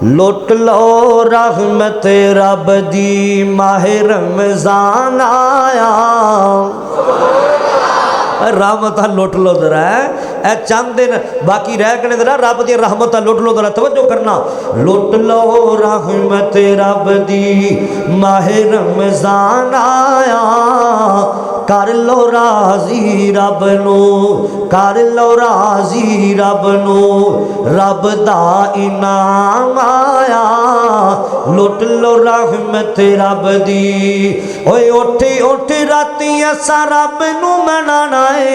लुट लो रहमत रब दी माहे रमजान आया। रहमत लुट लो जरा है चंद दिन बाकी रह गए जरा रब दी रहमत लुट लो जरा तवज्जो करना। लुट लो रहमत रब दी माहे रमजान आया। कर लो राजी रब नो कर लो राजी रब नो रब दा इनाम आया। लुट लो रहमत रब दी ओए उठी उठी राती असा रब नू मनाना है।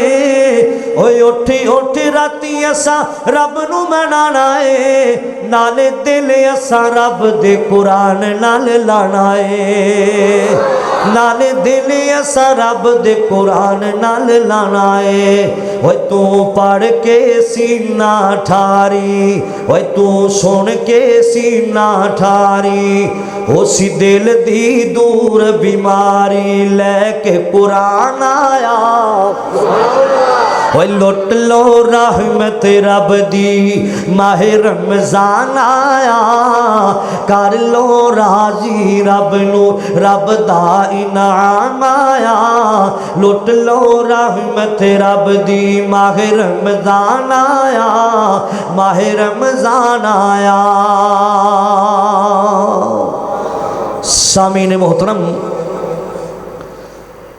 ओए उठी उठी राती असा रब नू मनाना है। नाले दिल असा रब दे कुरान नाल लाना है। नाले दिल असा रब दे कुरान नाल लाना है। ओए तू पढ़ के सीना ठारी ओए तू सुन के सीना ठारी उसी दिल दी दूर बीमारी लेके कुरान आया। ओए लुट लो रहमत रब दी माहे रमजान आया। कर लो राजी रब नू रब दा इनाम आया। लुट लो रहमत रब दी माहे रमजान आया। माहे रमजान आया। सामीन मोहतरम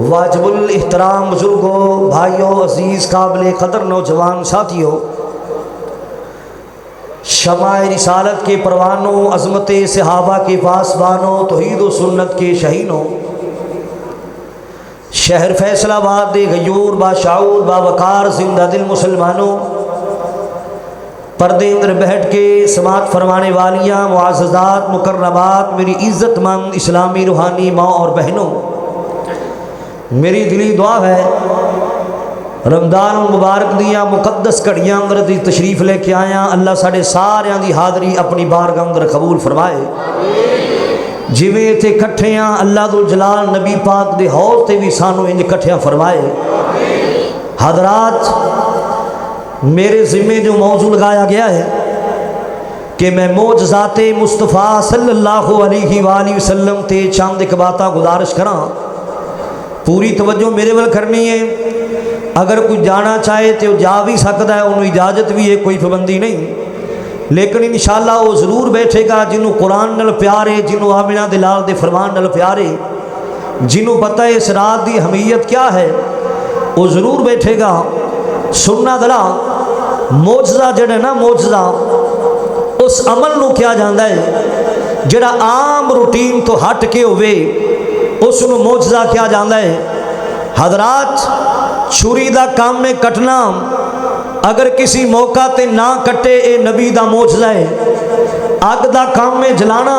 वाजिबुल इहतराम बुजुर्गों भाइयों अजीज़ काबिल कदर नौजवान साथियों, शमाए रिसालत के परवानों, अज़मत सहाबा के पासबानों, तौहीद व सुन्नत के शहीनों, शहर फैसलाबाद दे गयूर बाशाऊर बावकार जिंदा दिल मुसलमानों, पर्दे अंदर बैठ के समात फरमाने वालियाँ मुआज़्ज़ात मुकर्रमात, मेरी इज़्ज़तमंद इस्लामी रूहानी माँ और बहनों, मेरी दिली दुआ है रमदान मुबारक दियाँ मुकद्दस घड़ियाँ अंदर दी तशरीफ़ लेके आया। अल्लाह साढ़े सारियां दी हाज़री अपनी बारगाह अंदर कबूल फरमाए। जिवें इत्थे इकट्ठे हाँ अल्लाह दुल जलाल नबी पाक दे हौज़ ते भी सानू इंज इकट्ठियां फरमाए। हज़रात मेरे ज़िम्मे जो मौजू लगाया गया है कि मैं मोजज़ाते मुस्तफ़ा सल्लल्लाहु अलैहि वसल्लम ते चंद एक बातां गुजारिश करा। पूरी तवज्जो मेरे वाल करनी है। अगर कोई जाना चाहे तो जा भी सकता है, उन्होंने इजाज़त भी है, कोई पाबंदी नहीं। लेकिन इंशाअल्लाह वो ज़रूर बैठेगा जिन्हों कुरान नाल प्यार है, जिन्हों आमिना दे लाल दे फरमान नाल प्यार है, जिन्हों पता है इस रात की अहमियत क्या है, वो ज़रूर बैठेगा। सुनना दरा मोजज़ा जड़ा ना मोजज़ा उस अमल नूं किया जाता है जड़ा आम रूटीन तो हट के होवे, उसनूं मोजज़ा किया जाता है। हज़रात छुरी दा काम में कटना अगर किसी मौका ते ना कटे ये नबी दा मोजज़ा है। अग दा काम में जलाना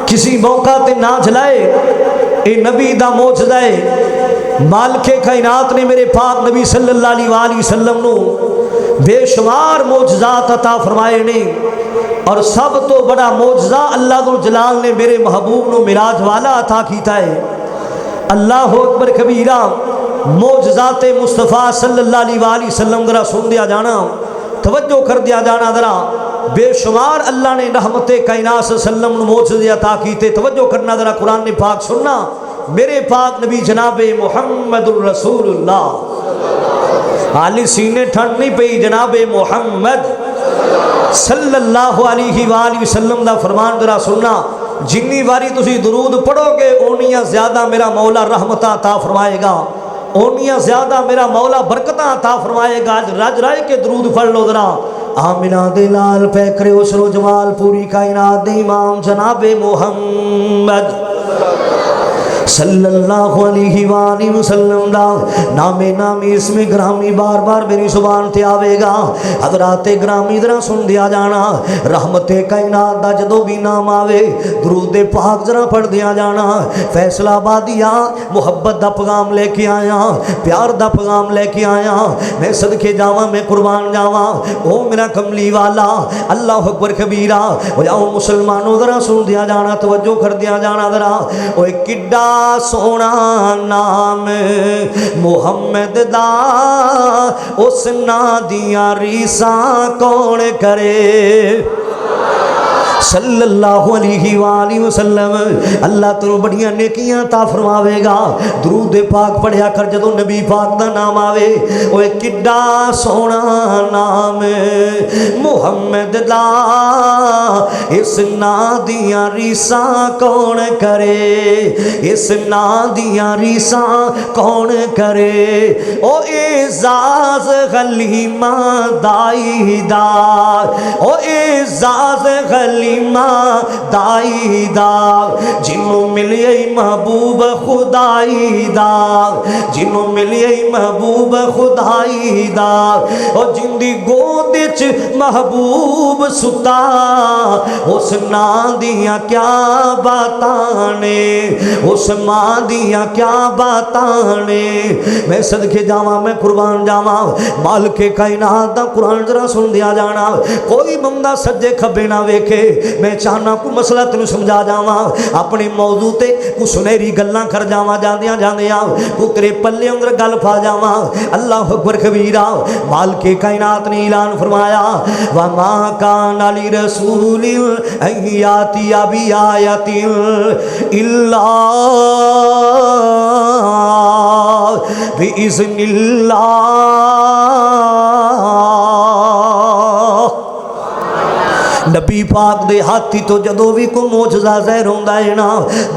किसी मौका ते ना जलाए ये नबी दा मोजज़ा है। मालिके कायनात ने मेरे पाक नबी सल्लल्लाहु अलैहि वसल्लम नू बेशुमार मोजज़ात अता फरमाए ने और सब तो बड़ा मोजज़ा अल्लाह दुल जलाल ने मेरे महबूब नू मिराज वाला अता कीता है। अल्लाह अकबर कबीरा मोजज़ाते मुस्तफ़ा सल्लल्लाहु अलैहि वसल्लम जरा सुन दिया जाना, तवज्जो कर दिया जाना जरा। बेशुमार अल्लाह ने रहमत कायनात सल्लम नू मोजज़े अता कीते। तवज्जो करना जरा, कुरान ने पाक सुनना। मेरे पाक नबी जनाबे मुहम्मदुर रसूलुल्लाह हाली सीने ठंड नहीं पई, जनाबे मुहम्मद सल्लल्लाहु अलैहि वसल्लम दा फरमान जरा सुनना। जिन्नी बारी तुसी दुरूद पढ़ोगे ओनियां ज़्यादा मेरा मौला रहमतां अता फरमाएगा, ओनियां ज़्यादा मेरा मौला बरकतां अता फरमाएगा। आज रज राय के दुरूद पढ़ लो जरा। आमिना दे लाल पैकरे उसरो जमाल पूरी कायनात दे इमाम जनाबे मुहम्मद सल्लल्लाहु अलैहि वसल्लम दा नामे नामी इसमें ग्रामी बार बार मेरी जुबान ते आवेगा। हज़राते ग्रामी जरा सुन दिया जाना। रहमते कायनात दा जदों भी नाम आवे दुरूद पाक जरा पढ़ दिया जाना। फैसलाबादिया मुहब्बत दा पैगाम लेके आया, प्यार दा पैगाम लेके आया। मैं सदके जावा, मैं कुर्बान जावा, ओ मेरा कमली वाला अल्लाह अकबर कबीरा। ओ जाओ मुसलमानों जरा सुन दिया जाना, तवज्जो कर दिया जाना जरा। ओए किड्डा सोना नाम मुहम्मद दा, उस ना दिया रीसा कौन करे। सल्लल्लाहु अलैहि वसल्लम। अल्लाह तेनू बड़ियां नेकियां ता फरमावेगा। दरूद पाक पढ़िया कर जदों नबी पाक दा नाम आवे। ओए किड्डा सोहना नाम मुहम्मद दा, इस नां दियां रीसां कौन करे, इस नां दियां रीसां कौन करे। ओ एजाज हलीमा दाई दा, ओ एजाज हलीमा दाई दा, जिन्हों मिले महबूब खुदाई दा, जिन्हों मिले महबूब खुदाई दा। और जिंदी गोद च महबूब सुता, उस नां दियां क्या बातां ने, उस मां दियां क्या बातां ने। मैं सदके जावा, मैं कुर्बान जावा, मालिक कायनात दा कुरान जरा सुन दिया जाना। कोई बंदा सज्जे खब्बे ना वेखे। मैं चाहना को मसला तेन समझा जावा, अपने मौजू ते कुछ सुनहरी गल्लां कर जावा। जांदियां जांदियां को तेरे पल्ले अंदर गल पा जावा। अल्लाह अकबर कबीरा। मालिक कायनात ने ऐलान फरमाया, व मा कान अली रसूलिल अय्याति अबी आयतिल इल्ला बिइज़्निल्लाह। नबी पाक दे हाथी तो जदों भी कोई मोजज़ा ज़ाहिर होंदा है ना,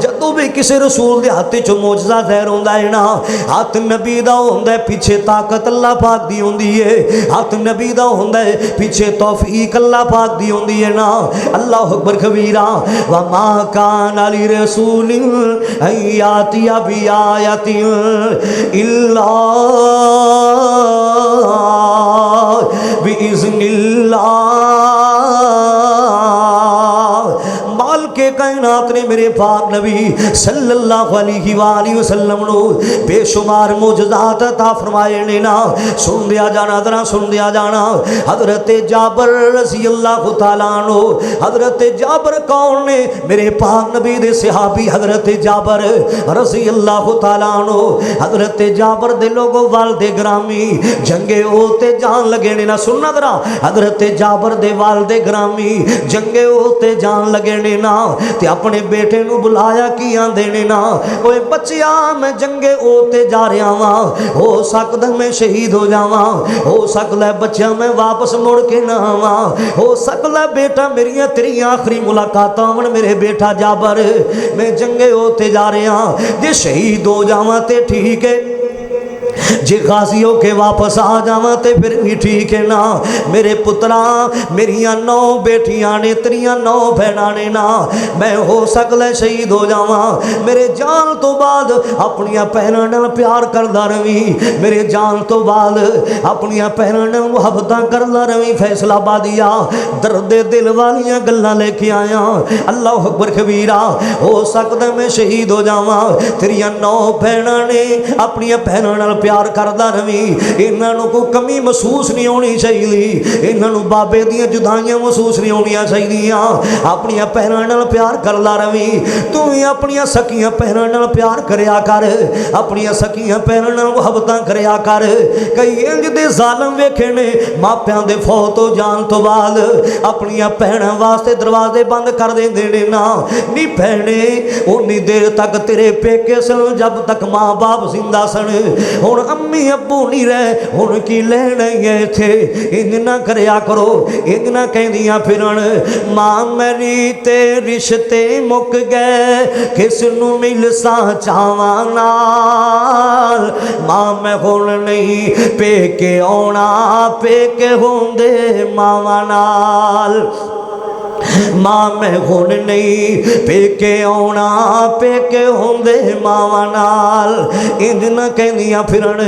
जदों भी किसी रसूल दे हाथी चो मोजज़ा ज़ाहिर होंदा है ना, हाथ नबी दा होंदा है, पीछे ताकत अल्लाह पाक दी होंदी है। हाथ नबी दा होंदा है, पीछे तौफीक अल्लाह पाक दी होंदी है ना। अल्लाह अकबर कबीरा। व मा कान अली रसूलिन अय्याति बि आयतिन इल्ला बिइज़्निल्लाह। माल के कायनात ने मेरे पाक नबी सल्लल्लाहु अलैहि वसल्लम नो बेशुमार मोजज़ात अता फरमाए ने ना। सुन दिया जाना, जरा सुन दिया जाना। हजरत जाबर रज़ी अल्लाह तआला अन्हु, हजरत जाबर कौन ने? मेरे पाक नबी दे सहाबी हजरत जाबर रज़ी अल्लाह तआला अन्हु। हजरत जाबर दे लोगों वाल दे ग्रामी जंगे ओते जान लगे ने ना। सुनना जरा, हजरत जाबर दे वाल दे ग्रामी जंगे ओते जान लगे ने ना। ते अपने बेटे नू बुलाया कि आंदे ने ना, ओए बच्चिया मैं जंगे ओते जा रहा वां, हो सकदा मैं शहीद हो जावा, हो सकदा बच्चिया मैं वापस मुड़ के ना आवां, हो सकदा बेटा मेरिया तेरिया आखिरी मुलाकातां वन। मेरे बेटा जाबर मैं जंगे ओते जा रहा, जे शहीद हो जावा ते ठीक है, जे गाजी होके वापस आ जावा तो फिर भी ठीक है ना। मेरे पुत्रा मेरिया 9 बेटियां ने, तेरिया 9 बहना ने ना। मैं हो सकता शहीद हो जावा, मेरे जान तो बाद अपनिया भैनों नाल प्यार करदा रवी, मेरे जान तो बाद अपनिया भैनों नाल मुहब्बतां करदा रवी। फैसला बादिया दर्दे दिल वालियां गल्लां लेके आया। अल्लाह अकबर कबीरा। हो सकता मैं शहीद हो जावा, तेरिया 9 बहना ने अपनिया भैनों नाल प्यार करदा रवी, इन्हों को कमी महसूस नहीं होनी चाहिए, इन्हों बाबे दियां जुदाइयां महसूस नहीं होनियां चाहिए। अपनिया भैनों नाल प्यार करदा रवी, तू भी अपनिया सकियां भैनों नाल प्यार करया कर, अपनिया सकियां भैनों नाल मुहब्बतां करया कर। कई इंज दे जालम वेखे ने मापियां दे फौत हो जान तो बाद अपनिया भैनों वास्ते दरवाजे बंद कर देंदे ने ना। नी भैने उन्नी देर तक तेरे पेके सन जब तक माँ बाप जिंदा सन। हुण अम्मी अब्बू नहीं रहे, हुण की लेना है थे। इंज ना करया करो, इंज ना कहदियां फिरन मां मेरी ते रिश्ते मुक गए, किस नू मिलसा चावां नाल। मां मैं हुण नहीं पेके आउणा, पेके होंदे मावां नाल। मां मैं हुण नहीं पेके आउणा, पेके होंदे मावां नाल। इंज ना कहदियां फिरन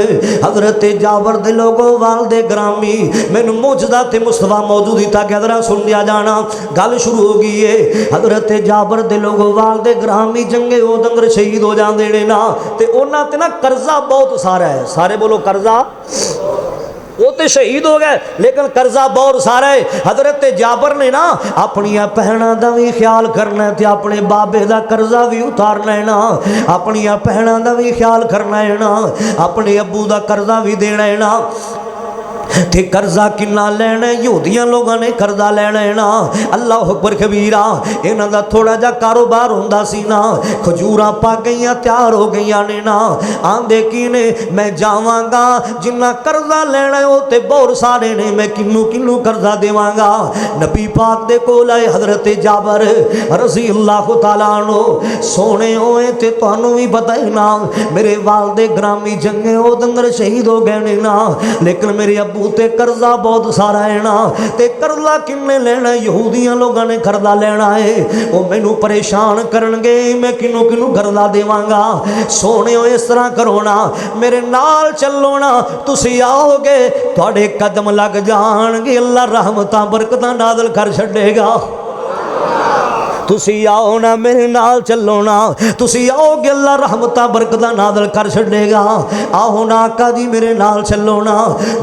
हजरत जाबर दे लोगों वाल दे ग्रामी। मैनू मुजदा ते मुस्तफा मौजूद ही था, जरा सुन लिया जाना। गल शुरू हो गई है। हजरत जाबर दे लोगों वाल दे ग्रामी जंगे ओ दंगर शहीद हो जाते ने ना, ते उन्हां ते ना कर्जा बहुत सारा है। सारे बोलो कर्जा। वो तो शहीद हो गए लेकिन कर्जा बहुत सारा है। हजरत जाबर ने ना अपनिया भैनों का भी ख्याल करना है, अपने बाबे का कर्जा भी उतारना है ना, अपनिया भैनों का भी ख्याल करना है ना, अपने अब्बू का कर्जा भी देना है ना। ते कर्जा किन्ना लेना यहूदियां लोगों ने कर्जा लेना है ना। अल्लाह अकबर कबीरा। इन्हां दा थोड़ा जा कारोबार हुंदा सी ना, खजूरां पक गईयां तैयार हो गईयां ने ना। आंदे की ने मैं जावांगा जिन्ना कर्जा लेना है वो ते बहुत सारे ने, मैं किन्नू किन्नू कर्जा देवांगा। नबी पाक दे कोल आए हजरत जाबर रज़ी अल्लाह तआला अन्हु। सोने होए ते तुहानू भी पता है ना, मेरे वालदे ग्रामी जंगे ओ दंगर शहीद हो गए ने ना, लेकिन मेरे अबू ते कर्जा बहुत सारा है ना। ते कर्जा किन्ने लेना, यहूदियां लोगों ने कर्जा लेना है, वो मैनू परेशान करनगे, मैं किनू किनू कर्जा देवांगा। सोने इस तरह करो ना, मेरे नाल चलो ना, तुसी आओगे तुहाडे कदम लग जाणगे, अल्लाह रहमतां बरकतां नाज़िल कर छड्डेगा। तुसी आओ ना, मेरे नाल चलो ना, तुसी आओगे अल्लाह रहमतां बरकतां नाज़िल कर छड्डेगा। आओ ना आका जी मेरे नाल चलो ना।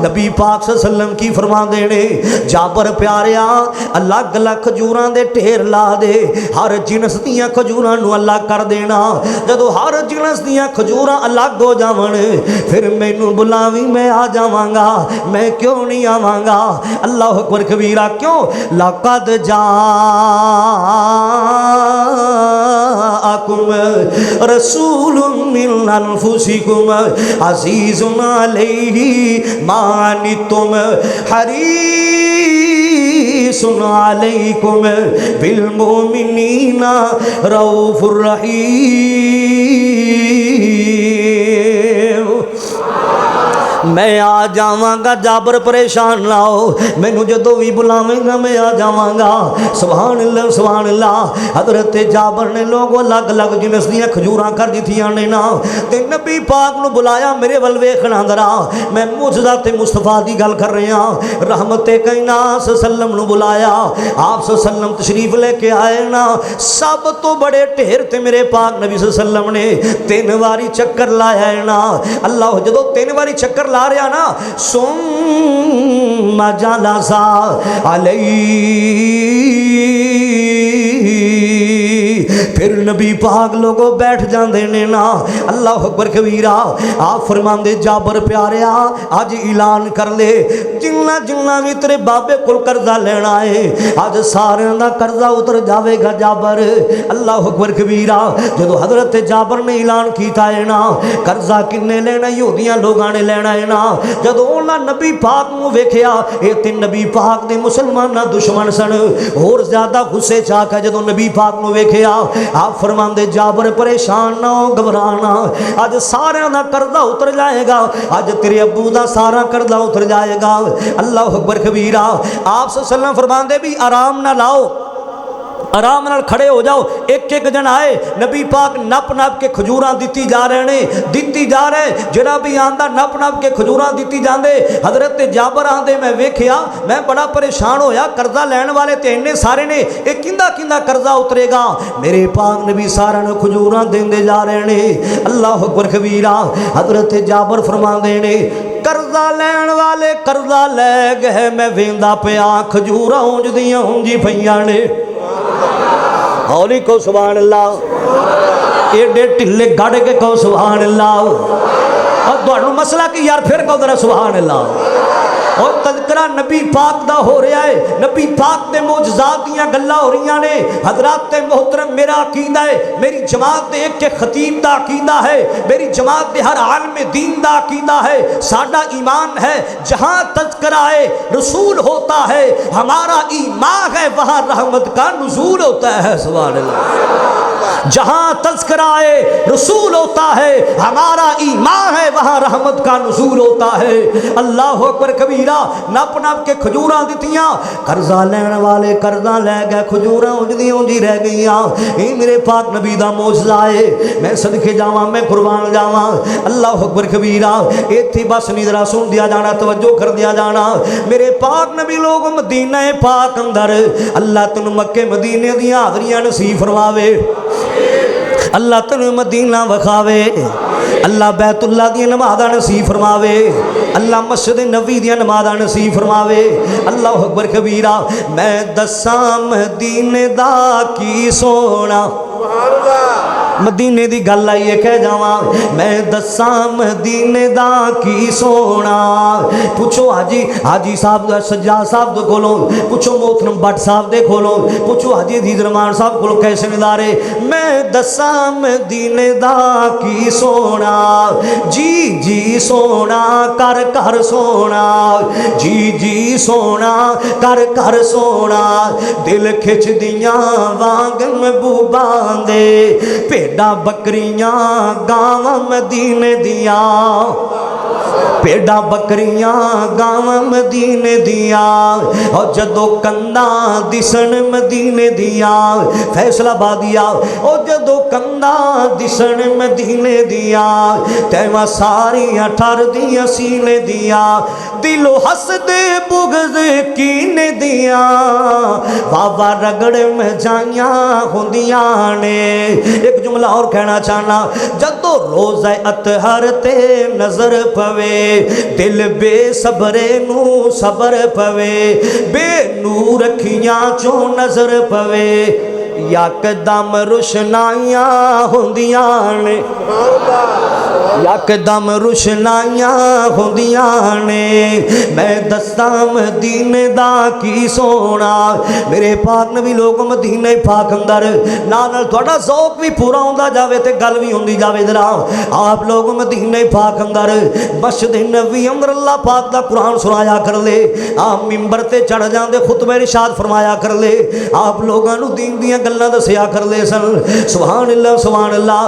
नबी पाक सल्लल्लाहु अलैहि वसल्लम की फरमांदे ने, जाबर प्यारिया अलग अलग खजूरां दे ढेर ला दे, हर जिनस दियां खजूरां नूं अलग कर देना। जदों हर जिनस दियां खजूरां अलग हो जावन फिर मैनू बुलावी, मैं आ जावांगा। मैं क्यों नहीं आवांगा? अल्लाह अकबर कबीरा। क्यों? लक़द जा आकुम रसूलुम मिन अनफुसिकुम अज़ीज़ुन अलैहि मा अनित्तुम हरीसुन अलैकुम बिल मुमिनीना रऊफुर रहीम। मैं आ जावांगा, जाबर परेशान ना हो, मैनू जदों भी बुलावेंगा मैं आ जावांगा। सुभान अल्लाह सुभान अल्लाह। हजरत जाबर ने लोगों अलग अलग जिनस दियां खजूरां कर दित्तियां ने ना, ते नबी पाक नू बुलाया, मेरे वल वेखना जरा, मैं मुजज़ा ते मुस्तफा दी गल कर रहा। रहमते कायनात सल्लम नू बुलाया, आप सल्लम तशरीफ लेके आए ना। सब तो बड़े ढेर ते मेरे पाक नबी सल्लम ने 3 वारी चक्कर लाया है ना। अल्लाह जदों 3 वारी चक्कर ला रहा ना, सुम्मा जलसा फिर नबी पाक लोगों बैठ जाते ने ना। अल्लाह अकबर कबीरा। आप फरमांदे जाबर प्यारिया अज ऐलान कर ले, जिन्ना जिन्ना भी तेरे बाबे को कर्जा लेना है अज सारे का कर्जा उतर जाएगा जाबर। अल्लाह अकबर कबीरा। जो हजरत जाबर ने ऐलान किया है ना, कर्जा किन्ने लेना, यहूदियां लोगों ने लेना है ना। जदों उन्होंने नबी पाक नूं वेखिया, ये तो नबी पाक दे मुसलमान दुश्मन सन, होर ज्यादा गुस्से च आके जदों नबी पाक नूं वेखिया, आप फरमांदे जाबर परेशान ना हो, घबराना, अज सारे का कर्जा उतर जाएगा, अज तेरे अबू का सारा कर्जा उतर जाएगा। अल्लाह अकबर कबीरा। आप सल्लल्लाहु फरमांदे भी आराम ना लाओ, आराम नाल खड़े हो जाओ। एक एक जन आए, नबी पाक नप नप के खजूरां दिती जा रहे ने, दिती जा रहे, जरा भी आंदा नप नप के खजूरां दिती जांदे। हजरत जाबर आंदे मैं वेखिया, मैं बड़ा परेशान होया, कर्जा लैण वाले ते इन्ने सारे ने, ये किंदा किंदा कर्जा उतरेगा। मेरे पाक नबी सारे ने खजूरां देंदे जा रहे ने। अल्लाह अकबर कबीरा। हजरत जाबर फरमांदे ने, कर्जा लैण वाले कर्जा लै गए, मैं वेंदा पिया खजूरां ऊंज दियां ऊंजी पईयां ने। हौली को सुभान अल्लाह। एडे ढिले गड़ के कहो सुभान अल्लाह। और तुहानू मसला की यार फिर कहो जरा सुभान अल्लाह। और तज़किरा नबी पाक दा हो रहा है, नबी पाक दे मोजज़ात दियां गल्लां हो रही ने। हजरात मोहतरम, मेरा अकीदा है, मेरी जमात दे एक खतीब दा अकीदा है, मेरी जमात दे हर आलिम दीन दा अकीदा है, साडा ईमान है, जहाँ तज़किरा है रसूल होता है, हमारा ईमान है वहाँ रहमत का नुज़ूल होता है। सुभान अल्लाह। जहाँ तज़किरा है रसूल होता है, हमारा ईमान है वहाँ रहमत का नुज़ूल होता है। अल्लाह अकबर कबीरा। नप नप के खजूरां दित्तियां, कर्जा लैण वाले कर्जा लै गए, खजूरां उंजदी उंजी रह गईयां। ये मेरे पाक नबी दा मौजज़ा है, मैं सदके जावां, मैं कुर्बान जावां। अल्लाह अकबर कबीरा। इत्थे बस नहीं, जरा सुन दिया जाना, तवज्जो कर दिया जाना। मेरे पाक नबी लोग मदीना पाक अंदर, अल्लाह तेनू मक्के मदीने दियां हाज़रियां नसीब फरमावे, अल्लाह तेनू मदीना वखावे, अल्लाह बैतुल्ला दी नमाज़ां नसीब फरमावे, अल्लाह मस्जिद नबी दी नमाज़ां नसीब फरमावे। अल्लाह अकबर कबीरा। मैं दसां मदीने दा की सोना, मदीने दी गल आई है, कह जावा मैं दसा मदीने दा की सोना। पूछो हाजी साहब सज्जाद साहब दे कोलों, पूछो मोहतरम भट्ट साहब दे कोलों, पूछो हाजी अजीज रहमान साहब कोलों कैसे नज़ारे। मैं दसा मदीने दा की सोना, जी जी सोना कर कर सोना, जी जी सोना कर कर सोना। दिल खिच दियां वांग महबूबा दे, भेड़ा बकरियां गावां मदीने दिया, भेड़ा बकरियां गावां मदीने दिया। और जदों कंधा दिसन मदीने दिया, फैसलाबादिया और जदों कंधा दिसन मदीने दिया, तैवां सारियां ठर दियां सीने दिया। दिलों हसदे बुगज कीने दिया, बाबा रगड़ मजाइयां होंदियां ने। एक जुमला और कहना चाहना, जदों रोज़ा अतहर ते नजर पवे, दिल बेसबरे नू सबर पवे, बेनूर अखियां चों नजर पवे, यकदम रुशनाइयां होंदियां ने, यकदम रुशनाइयां होंदियां ने। मैं दस्तां मदीने दा की सोना। मेरे पाक नबी लोग मदीने पाक अंदर नाल थोड़ा ज़ौक भी पूरा होंदा जावे ते गल भी होंदी जावे। जरा आप लोग मदीने पाक अंदर मस्जिद नबवी अंदर अल्लाह पाक दा कुरान सुनाया कर ले, आप मिंबर ते चढ़ जांदे खुतबे इरशाद फरमाया कर ले, आप लोगों नू दीन दियां गल्लां दस्सिया कर ले सन। सुभान अल्लाह सुभान अल्लाह।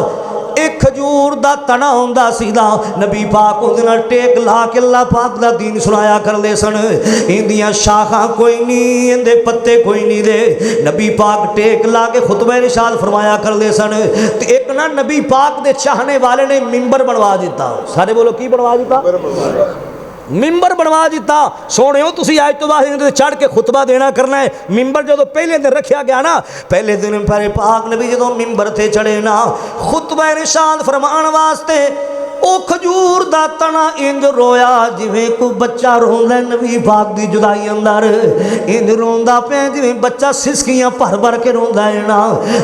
एक खजूर दा तना होंदा सीधा, नबी पाक उहदे नाल टेक ला के अल्लाह पाक दा दीन सुनाया करदे सन। इंदियां शाखां कोई नहीं, इंदे पत्ते कोई नहीं दे, नबी पाक टेक ला के खुतबा इरशाद फरमाया करदे सन। ते एक ना नबी पाक दे चाहने वाले ने मिंबर बनवा दिता। सारे बोलो की बनवा दिता? मिंबर बनवा दिता। सोने तुसी आज तो बाद चढ़ के खुतबा देना करना है। मिंबर जो पहले दिन रखा गया ना, पहले दिन पहले पाक नबी जो मिंबर से चढ़े ना खुतबा इरशाद फरमान वास्ते, ओ खजूर दा तना इंज रोया जिवें कोई बच्चा रोंदा नबी पाक दी जुदाई अंदर, इंज रोंदा पे जिवें बच्चा सिसकियां भर भर के रोंदा है ना।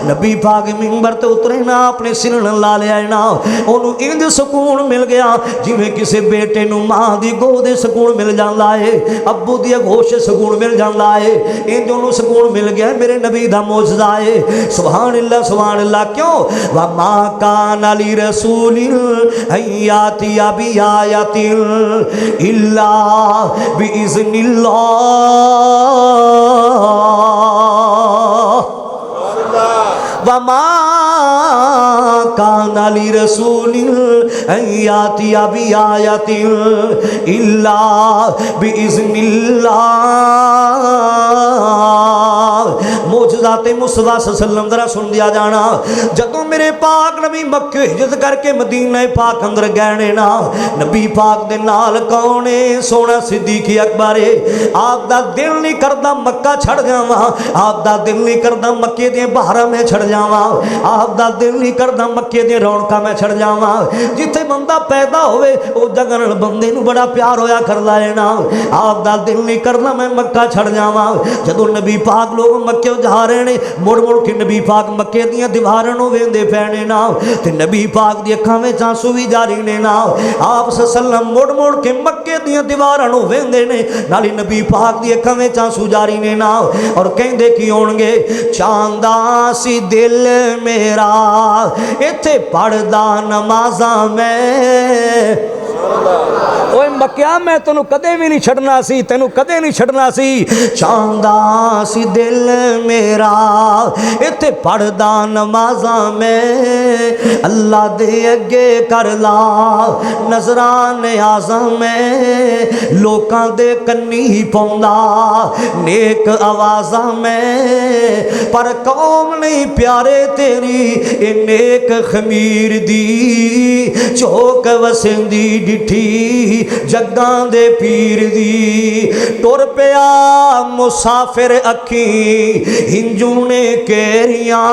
नबी पाक मिंबर ते उतरे ना, अपने सिर ला लिया है ना, ओनू इंज सुकून मिल गया जिवें किसी बेटे नू मां दी गोद सुकून मिल जांदा है, अब्बू दी गोश सुकून मिल जांदा है, इंज ओनू सुकून मिल गया। मेरे नबी दा मौजज़ा है। सुभान अल्लाह सुभान अल्लाह। क्यों? वा मा कान अली रसूलिल यातिया भी आयातिल इल्ला बिइज़्निल्लाह, वमा कान अली रसूलिल यातिया भी आयातिल इल्ला बिइज़्निल्लाह। मौजज़ाते मुस्तफ़ा सल्लल्लाहु अलैहि वसल्लम सुन दिया जाना। जदों मेरे पाक नबी मक्के हिजरत करके मदीने पाक अंदर गए ने ना, नबी पाक दे नाल कौन है? सोना सिद्दीक़ अकबर है। आप दा दिल नहीं करदा मक्का छड़ जावा, आप दा दिल नहीं करदा मक्के दे बहारां में छड़ जावा, आप दा दिल नहीं करदा मक्के दे रौनकां में छड़ जावा। जिथे बंदा पैदा होवे उस जगह नाल बंदे नूं बड़ा प्यार होया करदा है ना। आप दा दिल नहीं करदा मैं मक्का छड़ जावा। जदों नबी पाक लोग मक्के जा रहे ने, मुड़ मुड़ के नबी पाक मक्के दियां दीवारां नूं वेंदे पैने ना, ते नबी पाक दी अखां विच आंसू भी जारी ने ना। आप सल्लम मुड़ मुड़ के मक्के दियां दीवारां नूं वेंदे ने, नाले नबी पाक दी अखां विच आंसू जारी ने ना। और कहंदे की होणगे, चांदा सी दिल मेरा इत्थे पढ़दा नमाज़ां मैं, ओए मक्या मैं तेनू कदे भी नहीं छड़ना सी, तेनू कदे नहीं छड़ना सी। चांदा सी दिल मेरा इत्थे पढ़दा नमाज़ां मैं, अल्लाह दे अगे कर ला नजराने आज़ां मैं, लोकां दे कन्नी पौंदा नेक आवाज़ां मैं, पर कौम नहीं प्यारे तेरी ए नेक खमीर दी चौक वसेंदी डिठी जग्गां दे पीर दी। टुर पिया मुसाफिर अखी हिंजू ने केरियां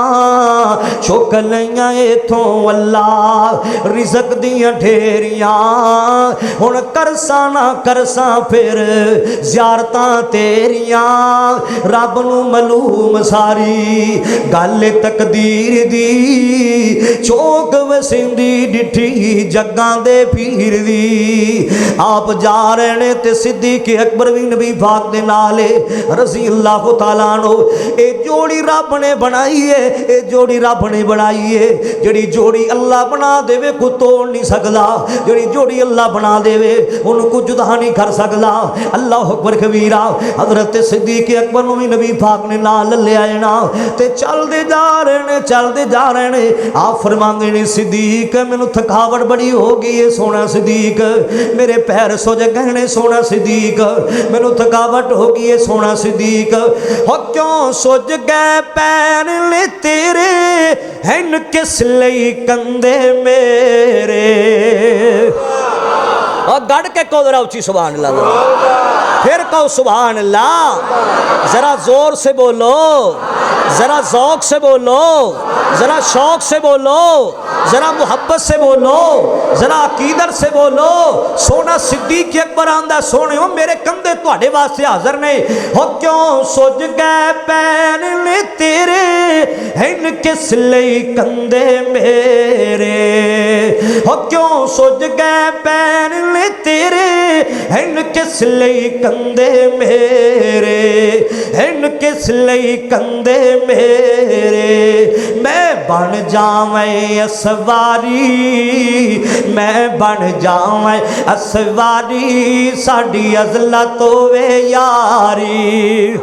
चुक लईयां इथों अल्लाह रिज़क दियां ढेरियां। हुण करसा ना करसा फिर ज़ियारतां तेरियां रब नूं मलूम सारी गल तकदीर दी। चौक वसिंदी डिठी जग्गां दे पीर दी। आप जा रहे ने ते सिद्दीक़ अकबर भी नबी पाक दे नाल रज़ी अल्लाह तआला अन्हु। ए जोड़ी रब ने बनाई है, ए जोड़ी रब ने बनाई है। जिहड़ी जोड़ी अल्लाह बना देवे कोई तोड़ नहीं सकदा, जिहड़ी जोड़ी अल्लाह बना देवे उन्होंने कोई जुदा नहीं कर सकदा। अल्लाह अकबर कबीरा। हज़रत सिद्दीक़ अकबर नूं भी नबी पाक ने नाल लिया ना ते चलदे जा रहे ने, चलदे जा रहे ने। आप फरमांदे ने सिद्दीक मैनू थकावट बड़ी हो गई है सोना सिद्दीक, मेरे पैर सुज गए ने सोना सिद्दीक, मैनू थकावट हो गई है सोना सिद्दीक। हो क्यों सुज गए पैर ले तेरे हैं किस लई कंधे मेरे। और गड़ के कहो जरा उच्ची सुभान अल्लाह, फिर कहो सुभान अल्लाह। जरा जोर से बोलो, जरा ज़ौक़ से बोलो, जरा शौक़ से बोलो, जरा मुहब्बत से बोलो, जरा अकीदत से बोलो। सोना सिद्दीक़ अकबर आंदा सोने हो मेरे कंधे तुहाडे वास्ते हाज़र ने। हो क्यों सुज गए पैर ने तेरे हैं किस लई कंधे मेरे। हो क्यों सुज गए पैर ने तेरे हैं किस लई कंधे मेरे, हैं किस लई कंधे मेरे। मैं बन जावें असवारी, मैं बन जावें असवारी साडी अज़लत होवे यारी।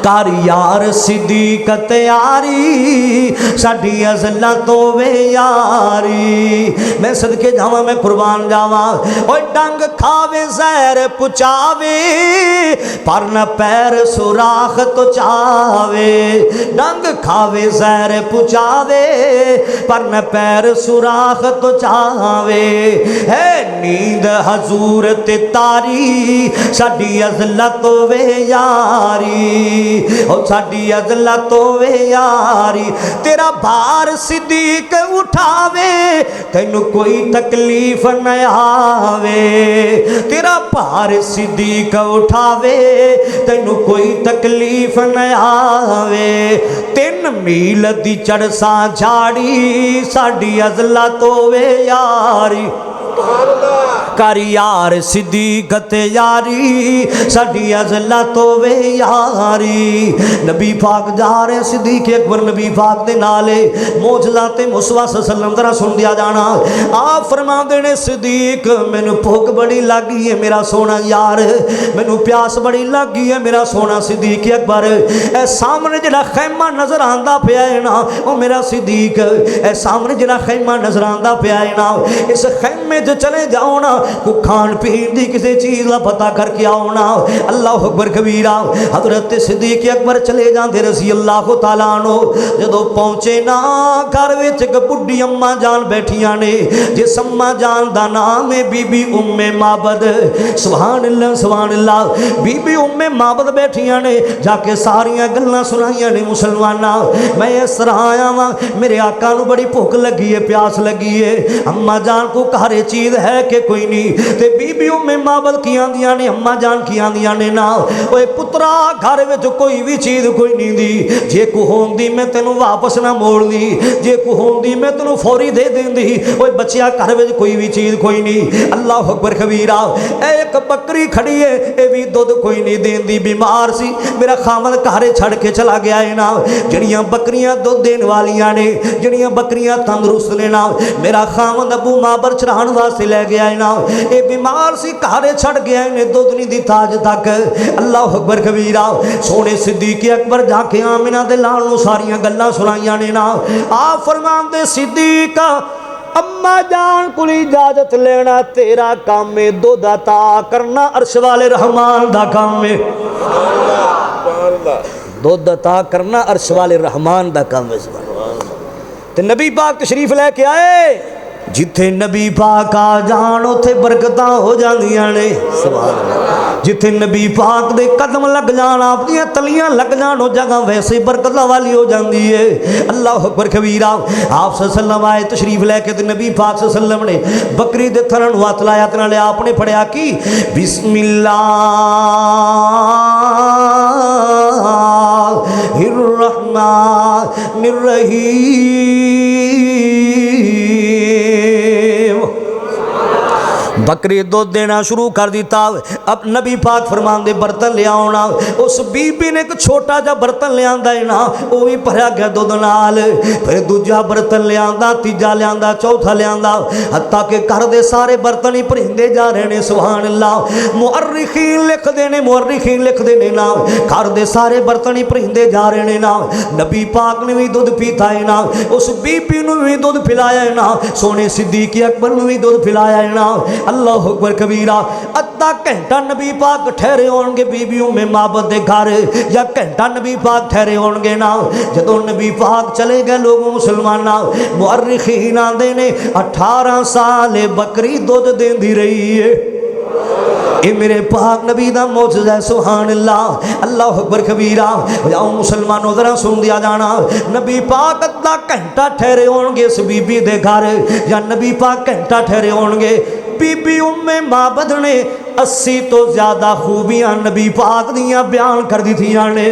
कर यार सिद्दीक़ तैयारी साडी अज़लत होवे यारी। मैं सदके जावां, मैं कुर्बान जावां। ओए डंग खावे ज़हर पुचावे पर न पैर सुराख तो चावे। डंग खावे ज़हर पुचावे पर न पैर सुराख तो चावे। है नींद हजूर ते तारी साडी अज़लत होवे यारी, और साडी अज़लत होवे यारी। तेरा भार सिद्दीक़ उठावे तैनू कोई तकलीफ न आवे। तेरा भार सिद्दीक़ उठावे तैनू कोई तकलीफ न आवे। 3 मील दी चढ़सा झाड़ी साडी अज़लत होवे यारी। कर यार सिद्दीक़ यारी साडी अज़लत होवे यारी। नबी पाक जा रहे सिद्दीक़ अकबर नबी पाक दे नाले मौजज़ा ते मुसवा सल्लम जरा सुन दिया जाना। आप फरमांदे ने सिद्दीक़ मैनू भुख बड़ी लग गई है मेरा सोना यार, मैनू प्यास बड़ी लग गई है मेरा सोना सिद्दीक़ अकबर। ए सामने जिहड़ा खैमा नज़र आंदा पिया है ना ओ मेरा सिद्दीक़, ए सामने जिहड़ा खैमा नज़र आंदा पिया है ना इस खैमे च चले जाओ ना, को खान पीन की किसी चीज़ का पता करके आओ ना। अल्लाह अकबर कबीरा। हज़रत सिद्दीक़ अकबर चले जाते रज़ी अल्लाह तआला अन्हु। जदों पहुँचे ना घर विच एक बुढ़ी अम्मा जान बैठियां ने, जिस अम्मा जान दा नाम है बीबी उम्मे माबद। सुभान अल्लाह सुभान अल्लाह। बीबी उम्मे माबद बैठियां ने, जाके सारियां गल्लां सुनाइयां ने मुसलमाना। मैं इस तरह आया वां, मेरे आका नूं बड़ी भुख लगी है, प्यास लगी है। अम्मा जान को घर चीज़ है कि कोई नहीं। ते बीबी उम्मे माबद की आंदियां ने, अम्मा जान की आंदियां ने ना ओए पुत्रा घर विच कोई भी चीज़ कोई नहीं दी। जे को होंदी मैं तेनों वापस ना मोड़ दी, जे को होंदी मैं तेनों फौरी दे देंदी। ओए बच्चिया घर विच कोई भी चीज़ कोई नहीं। अल्लाह अकबर कबीरा। एक बकरी खड़ी है, ये भी दुध कोई नहीं देंदी, बीमार सी मेरा खामद घर छड़ के चला गया है ना। जड़ियां बकरियां दुध देने वालियां ने, जड़ियां बकरियां तंदुरुस्त ने ना, मेरा खामद अबू माबर चढ़ाण वास्ते लै गया है ना, ये बीमार सी घर छड़ गया ने, दुध नहीं दिता अज तक। अल्लाह अकबर कबीरा। सोने सिद्दीक़ अकबर जाके आमिना दे लाल नूं सारियां गल्लां सुनाइयां ने ना। आप फरमांदे सिद्दीक़ अम्मा जान को इजाजत लेना तेरा काम है, दुध अता करना अर्श वाले रहमान दा काम है। दुध अता करना अर्श वाले रहमान दा काम है। ते नबी पाक तशरीफ लेके आए, जिथे नबी पाक आ जान उथे बरकतां हो जांदियां ने। सुभान अल्लाह। जिथे नबी पाक दे कदम लग जान आपदियां तलियां लग जान उस जगह वैसे बरकतां वाली हो जाती है। अल्लाह अकबर कबीरा। आप सल्लल्लाहु आए तशरीफ लैके ते नबी पाक सल्लल्लाहु ने बकरी दे थन नूं हथ लाया ते नाले आपने फड़िया कि बिस्मिल्लाहिर्रहमानिर्रहीम। बकरी दुध देना शुरू कर दिता। अब नबी पाक फरमांदे बर्तन ले आना। उस बीबी ने एक छोटा जा बर्तन लिया है ना, वो भी भरया गया दुध नाल। फिर दूजा बर्तन लिया, तीजा लिया, चौथा लिया, हत्ता के घर दे सारे बर्तन ही भरिंदे जा रहे हैं। सुभान अल्लाह। मुअर्रिखीन लिखते हैं, मुअर्रिखीन लिखते हैं ना घर दे सारे बर्तन ही भरिंदे जा रहे हैं ना। नबी पाक ने भी दुध पीता है ना, उस बीबी ने भी दुध पिलाया है ना, सोने सिद्दीक अकबर ने भी दुध पिलाया है ना। अल्लाह अकबर कबीरा। अद्धा घंटा नबी पाक ठहरे होंगे बीबी उम्मे माबद के घर, या घंटा नबी पाक ठहरे होंगे ना। जदों नबी पाक चले गए लोगों मुसलमाना मुअर्रिखीन आंदे ने 18 साल बकरी दुध देंदी रही है। ये मेरे पाक नबी दा मौजज़ा है। सुभान अल्लाह। अल्लाह अकबर कबीरा। जाओ मुसलमानों जरा सुन दिया जाना। नबी पाक अद्धा घंटा ठहरे होंगे इस बीबी दे घर, या नबी पाक घंटा ठहरे होंगे। बीबी उम्मे माबद ने 80 तो ज्यादा खूबियां नबी पाक दियां बयान कर दी थी ने।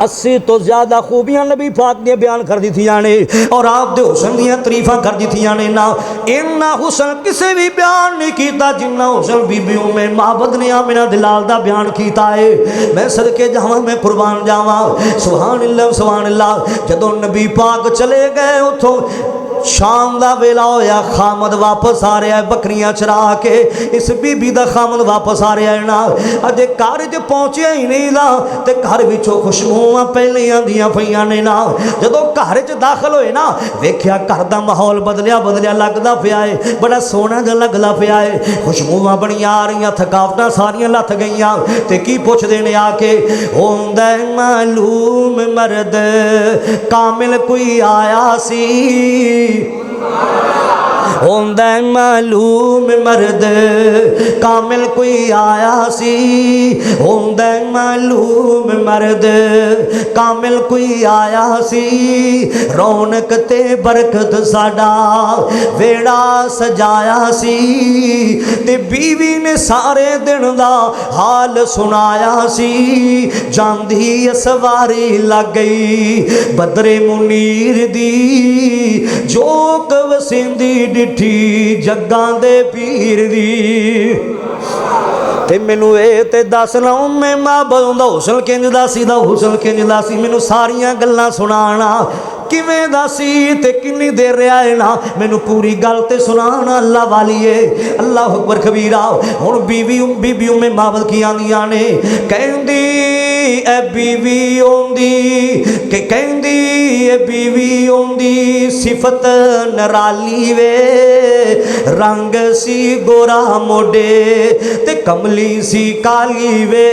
80 तो ज्यादा खूबियां नबी पाक ने बयान कर दी थी ने, और आप दे हुसन दियां तारीफां कर दी थी ने ना। इन्ना हुसन किसे भी बयान नहीं किया जिन्ना हुसन बीबी उम्मे माबद ने आमिना दिलाल दा बयान किया है। मैं सदके जावां, मैं कुर्बान जावां। सुभान अल्लाह, सुभान अल्लाह। जदों नबी पाक चले गए उथों शाम का वेला होया, खामद वापस आ रहा है बकरियां चरा के। इस बीबी का खामद वापस आ रहा है ना, अजे घर च पहुंचे ही नहीं ना, तो घर विचों खुशबूआं पहले आंदियां पईयां ने ना। जदों घर च दाखिल होए ना, वेख्या घर का माहौल बदलिया बदलिया लगता पिया है, बड़ा सोहना जिहा लगदा पिया है। खुशबूआं बड़ियां आ रही, थकावटां सारियां लथ गईयां। ते की पुछदे ने आके, होंदा मालूम मर्द कामिल कोई आया सी, होंदा मालूम मर्द कामिल कोई आया सी, होंदा मालूम मर्द कामिल कोई आया सी। रौनक ते बरकत साडा वेड़ा सजाया सी, ते बीवी ने सारे दिन दा हाल सुनाया सी। जांदी सवारी लग गई बदरे मुनीर दी, जोक वसिंदी डिठी जग्गां दे पीर दी। ते मैनू ये ते दस ना मैं माबद दा हुसन किंज दा सी, दा हुसन किंज दा सी, मैनू सारियां गल्लां सुनाना किवें दा सी ते किन्नी देर रहा है ना, मैनू पूरी गल ते सुनाना। अल्लाह वाली है। अल्लाह अकबर कबीरा। हुण बीवी उम्मे माबद की आंदियां ने, कहंदी ए बीवी ओंदी कि कहंदी ए बीवी ओंदी सिफत नराली वे, रंग सी गोरा मोडे ते कमली सी काली वे,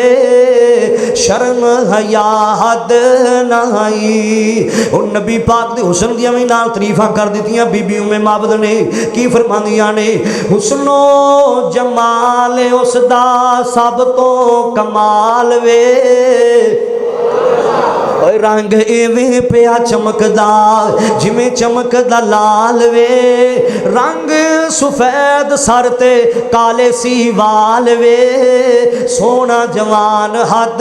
शर्म हया हद नाई। हुण नबी पाक दे हुसन दियां भी नाल तारीफां कर दित्तियां बीबी उम्मे माबद ने। की फरमांदियां ने, हुसनो जमाल उसदा सब तो कमाल वे, रंग इवें पिया चमकदा जिमें चमकदा लाल वे, रंग सफेद सर ते काले सी वाल वे, सोना जवान हद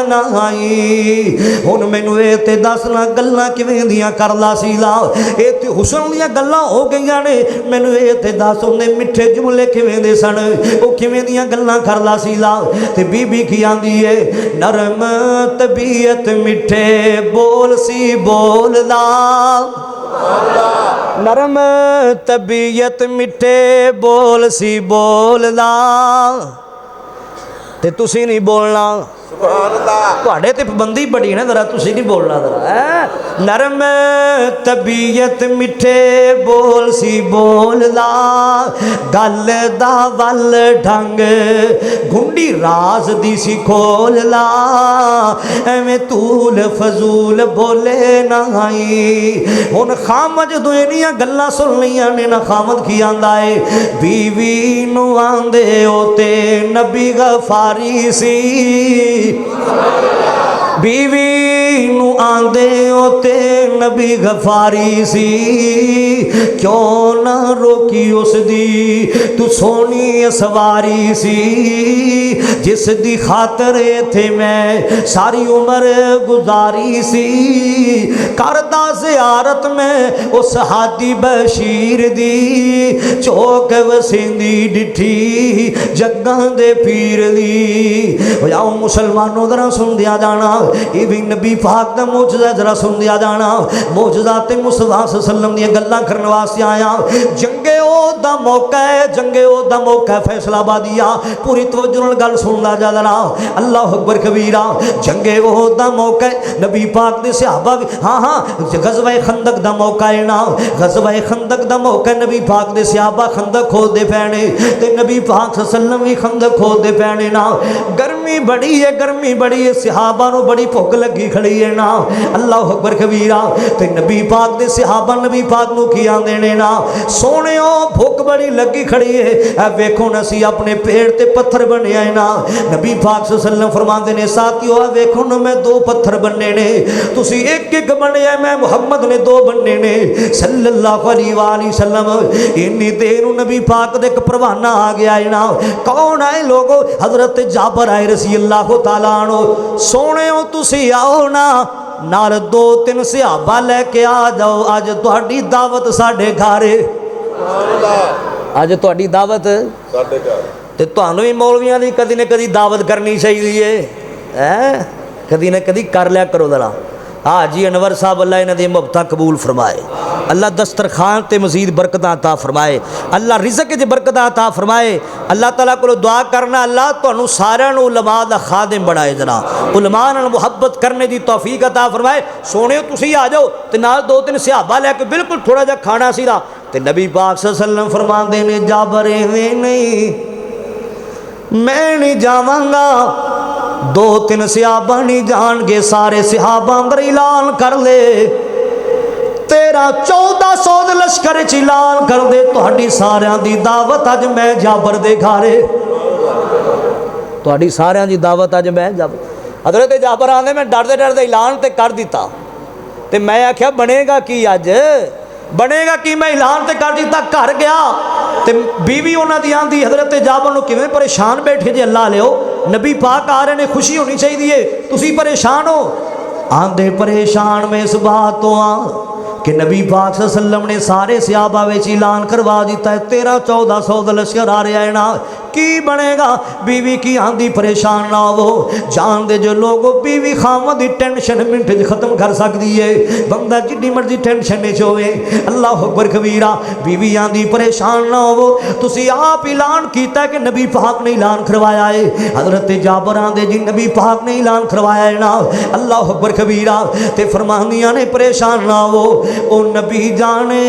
नाई। हुण मैनू ये ते दसना गल्लां किवें दियां करदा सी ला, ये ते हुसन दियां गल्लां हो गईयां ने। मैनू ये ते दस उन्ने मिठे जुमले किवें दे सन, वो किवें दियां गल्लां करदा सी ला। ते बीबी की आंदी है, नरम तबीयत मिठे बोल सी बोलदा, नरम तबीयत मिठे बोल सी बोलदा, ते तुसी नहीं बोलना ਤੁਹਾਡੇ ਤੇ ਪਾਬੰਦੀ ਬੜੀ ਨਾ ਜ਼ਰਾ ਤੁਸੀਂ ਨਹੀਂ ਬੋਲਣਾ ਜ਼ਰਾ ਨਰਮ ਤਬੀਅਤ ਮਿੱਠੇ ਬੋਲ ਸੀ ਬੋਲਦਾ ਗੱਲ ਦਾ ਵੱਲ ਢੰਗ ਗੁੰਡੀ ਰਾਜ਼ ਦੀ ਸੀ ਖੋਲਦਾ ਐਵੇਂ ਤੂਲ ਫਜ਼ੂਲ ਬੋਲੇ ਨਹੀਂ ਹੁਣ ਖਾਮਦ ਜਦੋਂ ਇਹਨੀਆਂ ਗੱਲਾਂ ਸੁਣ ਲਈਆਂ ਨੇ ਨਾ ਖਾਮਦ ਕੀ ਆਂਦਾ ਏ ਬੀਵੀ ਨੂੰ ਆਂਦੇ ਉਹ ਤੇ ਨਬੀ ਗਫਾਰੀ ਸੀ बीवी नू आंदे ओते नबी गफारी सी क्यों ना रोकी उसदी तू सोनी सवारी सी जिस दी खातर थे मैं सारी उम्र गुजारी सी करदा ज़ियारत में उस हादी बशीर दी चौक वसिंदी डिठी जग्गां दे पीर दी आओ मुसलमानों जरा सुन दिया जाना ये भी नबी पाक दा मौजज़ा जरा सुन दिया जाना मौजज़ा ते मुस्तफा सल्लम दी गल्लां करन वास्ते आया जंगे ओहद दा मौका है जंगे ओहद दा मौका है फैसलाबादिया पूरी तवज्जो नाल गल सुनदा जा जरा अल्लाह अकबर कबीरा जंगे ओहद दा मौका है नबी पाक दे सहाबा हाँ हाँ गज़वा खंदक दा मौका है ना गज़वा खंदक दा मौका नबी पाक दे सहाबा खंदक खोदे पैने ते नबी पाक सल्लम भी खंदक खोदे पैने ना गर्मी बड़ी है सहाबा नूं बड़ी भुख लगी खड़ी है ना अल्लाह अकबर कबीरा ते नबी पाक दे सहाबा नबी पाक नूं की आंदे ने ना सोहणिओ भुख बड़ी लगी खड़ी है ऐ वेखो न असीं अपने पेट ते पत्थर बने है ना नबी पाक सल्लल्लाहु फरमांदे ने साथियो आ वेखो न मैं दो पत्थर बने ने तुसीं एक एक बने मैं मुहम्मद ने दो बने ने सल्लल्लाहु अलैहि वसल्लम इन्नी देर नूं नबी पाक दे एक परवाना आ गया है ना कौन आए लोगो हजरत जाबर आए रसी अल्लाह तआला अन्हु सोहणिओ तुसी आओ ना नाल दो तीन सहाबा लैके आ जाओ अज तुहाडी दावत साडे घर अज तुहाडी दावत साडे घर ते तुहानू भी मौलवियां दी कदी न कदी दावत करनी चाहिए है कदी न कदी कर लिया करो जरा हाजी अनवर साहब अल्लाह इन्हां दी मुहब्बतां कबूल फरमाए अल्लाह दस्तरखान ते मजीद बरकतां अता फरमाए अल्लाह रिज़क च बरकतां अता फरमाए अल्लाह ताला कोलों दुआ करना अल्लाह तुहानू सारिआं नू उलमा दा खादिम बनाए जरा उलमा नाल मुहब्बत करने दी तौफीक अता फरमाए सोहणिओ तुसीं आ जाओ ते नाल दो तीन सहाबा लैके बिल्कुल थोड़ा जिहा खाना सीगा ते नबी पाक सल्लल्लाहु अलैहि वसल्लम फरमांदे ने जाबर इवें नहीं मैं नहीं जावांगा दो तीन सहाबा नहीं जाणगे सारे सहाबा अंदर ऐलान कर ले 1300-1400 दे लश्कर च ऐलान कर दे तुहाडी सारिआं दी दावत अज मैं जाबर दे घरे तुहाडी सारिआं दी दावत अज मैं जाबर हज़रत जाबर आंदे मैं डरदे डरदे ऐलान ते कर दिता ते मैं आख्या बनेगा की अज बनेगा कि मैं ऐलान ते कर दिता घर गया ते बीवी उन्हां दी आंदी हज़रत जाबर नूं किवें परेशान बैठे जे अल्लाह लिओ नबी पाक आ रहे ने खुशी होनी चाहिए तुसी परेशान हो आंदे परेशान में इस बात तो कि नबी पाक सल्लल्लाहु अलैहि वसल्लम ने सारे सहाबा विच ऐलान करवा दिता है 1300-1400 दा लश्कर आ रहा है ना की बनेगा बीवी की आंदी परेशान ना हो जान दे जो लोग बीवी खामद दी टेंशन मिनट च खत्म कर सकती है बंदा जिन्नी मर्जी टेंशन नहीं होवे अल्लाह अकबर कबीरा बीवी आंदी परेशान ना हो तुसी आप ऐलान कीता कि नबी पाक ने ऐलान करवाया है हजरत जाबर आंदे जी नबी पाक ने ऐलान करवाया है ना अल्लाह अकबर कबीरा ते फरमांदियां ने परेशान ना हो ओ नबी जाने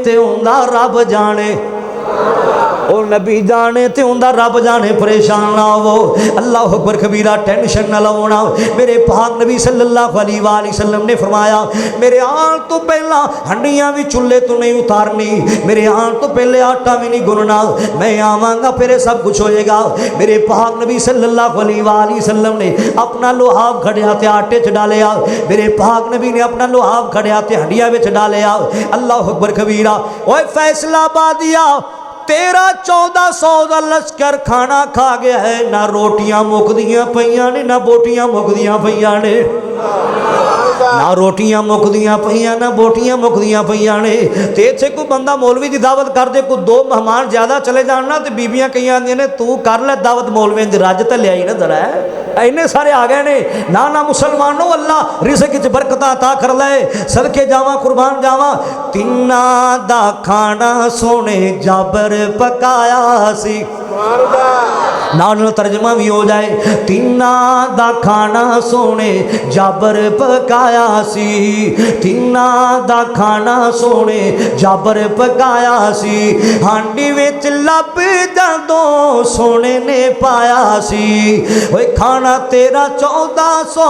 ते उंदा रब जाने ओ नबी जाने ते उंदा रब जाने परेशान ना हो अल्लाह अकबर कबीरा टेंशन ना लवना मेरे पाक नबी सल्लल्लाहु अलैहि वसल्लम ने फरमाया मेरे आन तो पहला हंडियां भी चुल्हे तो नहीं उतारनी मेरे आन तो पहले आटा भी नहीं गुनना मैं आवांगा फिर सब कुछ होएगा मेरे पाक नबी सल्लल्लाहु अलैहि वसल्लम ने अपना लोहाब खड़िया ते आटे च डालिया मेरे पाक नबी ने अपना लोहाब खड़िया ते हंडिया विच डालिया अल्लाह अकबर कबीरा ओए फैसलाबादिया 1300-1400 का लश्कर खाना खा गया है ना रोटियां मुकदियां पईयां ने ना बोटियां मुकदियां पईयां ने ना रोटियां मुकदियां पईयां ना बोटियां मुकदियां पईयां ने ते इत्थे कोई बंदा मौलवी की दावत कर दे कोई दो मेहमान ज्यादा चले जान ना ते बीबियां कई आंदियां ने तू कर ले दावत मौलवियां दी रज ते लियाई ना जरा इन्ने सारे आ गए ने ना मुसलमानों अल्लाह रिज़्क च बरकत अता कर ले सदके जावा कुर्बान जावा तिन्ना दा खाना सोने जाबर पकाया सी नाल तर्जमा भी हो जाए। तिन्ना दा खाना सोने जाबर पकाया सी, तिन्ना दा खाना सोने जाबर पकाया सी, हांडी विच लब जदों सोने ने पाया सी। ओए खाना तेरा 1400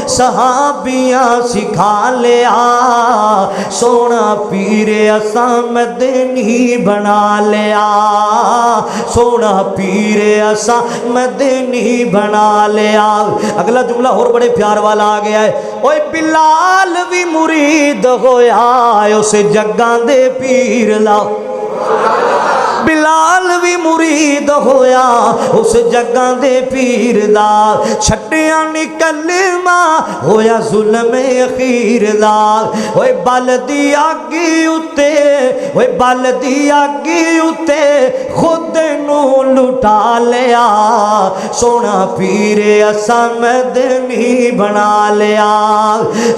सहाबियां सिखा लिया, सोना पीरे असा मदनी बना लिया, सोना पीरे असा मदनी बना लिया। अगला जुमला और बड़े प्यार वाला आ गया है। ओए बिलाल भी मुरीद होया उस जग्गां दे पीर ला, बिलाल भी मुरीद होया उस जग्गां दे पीर दा, छड्डिया नी कलमा होया जुल्म अखीर दा। ओए बल दी आगी उत्ते, ओए बल दी आगी उत्ते खुद नू लुटा लिया, सोना पीरे असा मदनी बना लिया,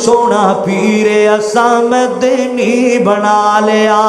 सोना पीरे असा मदनी बना लिया।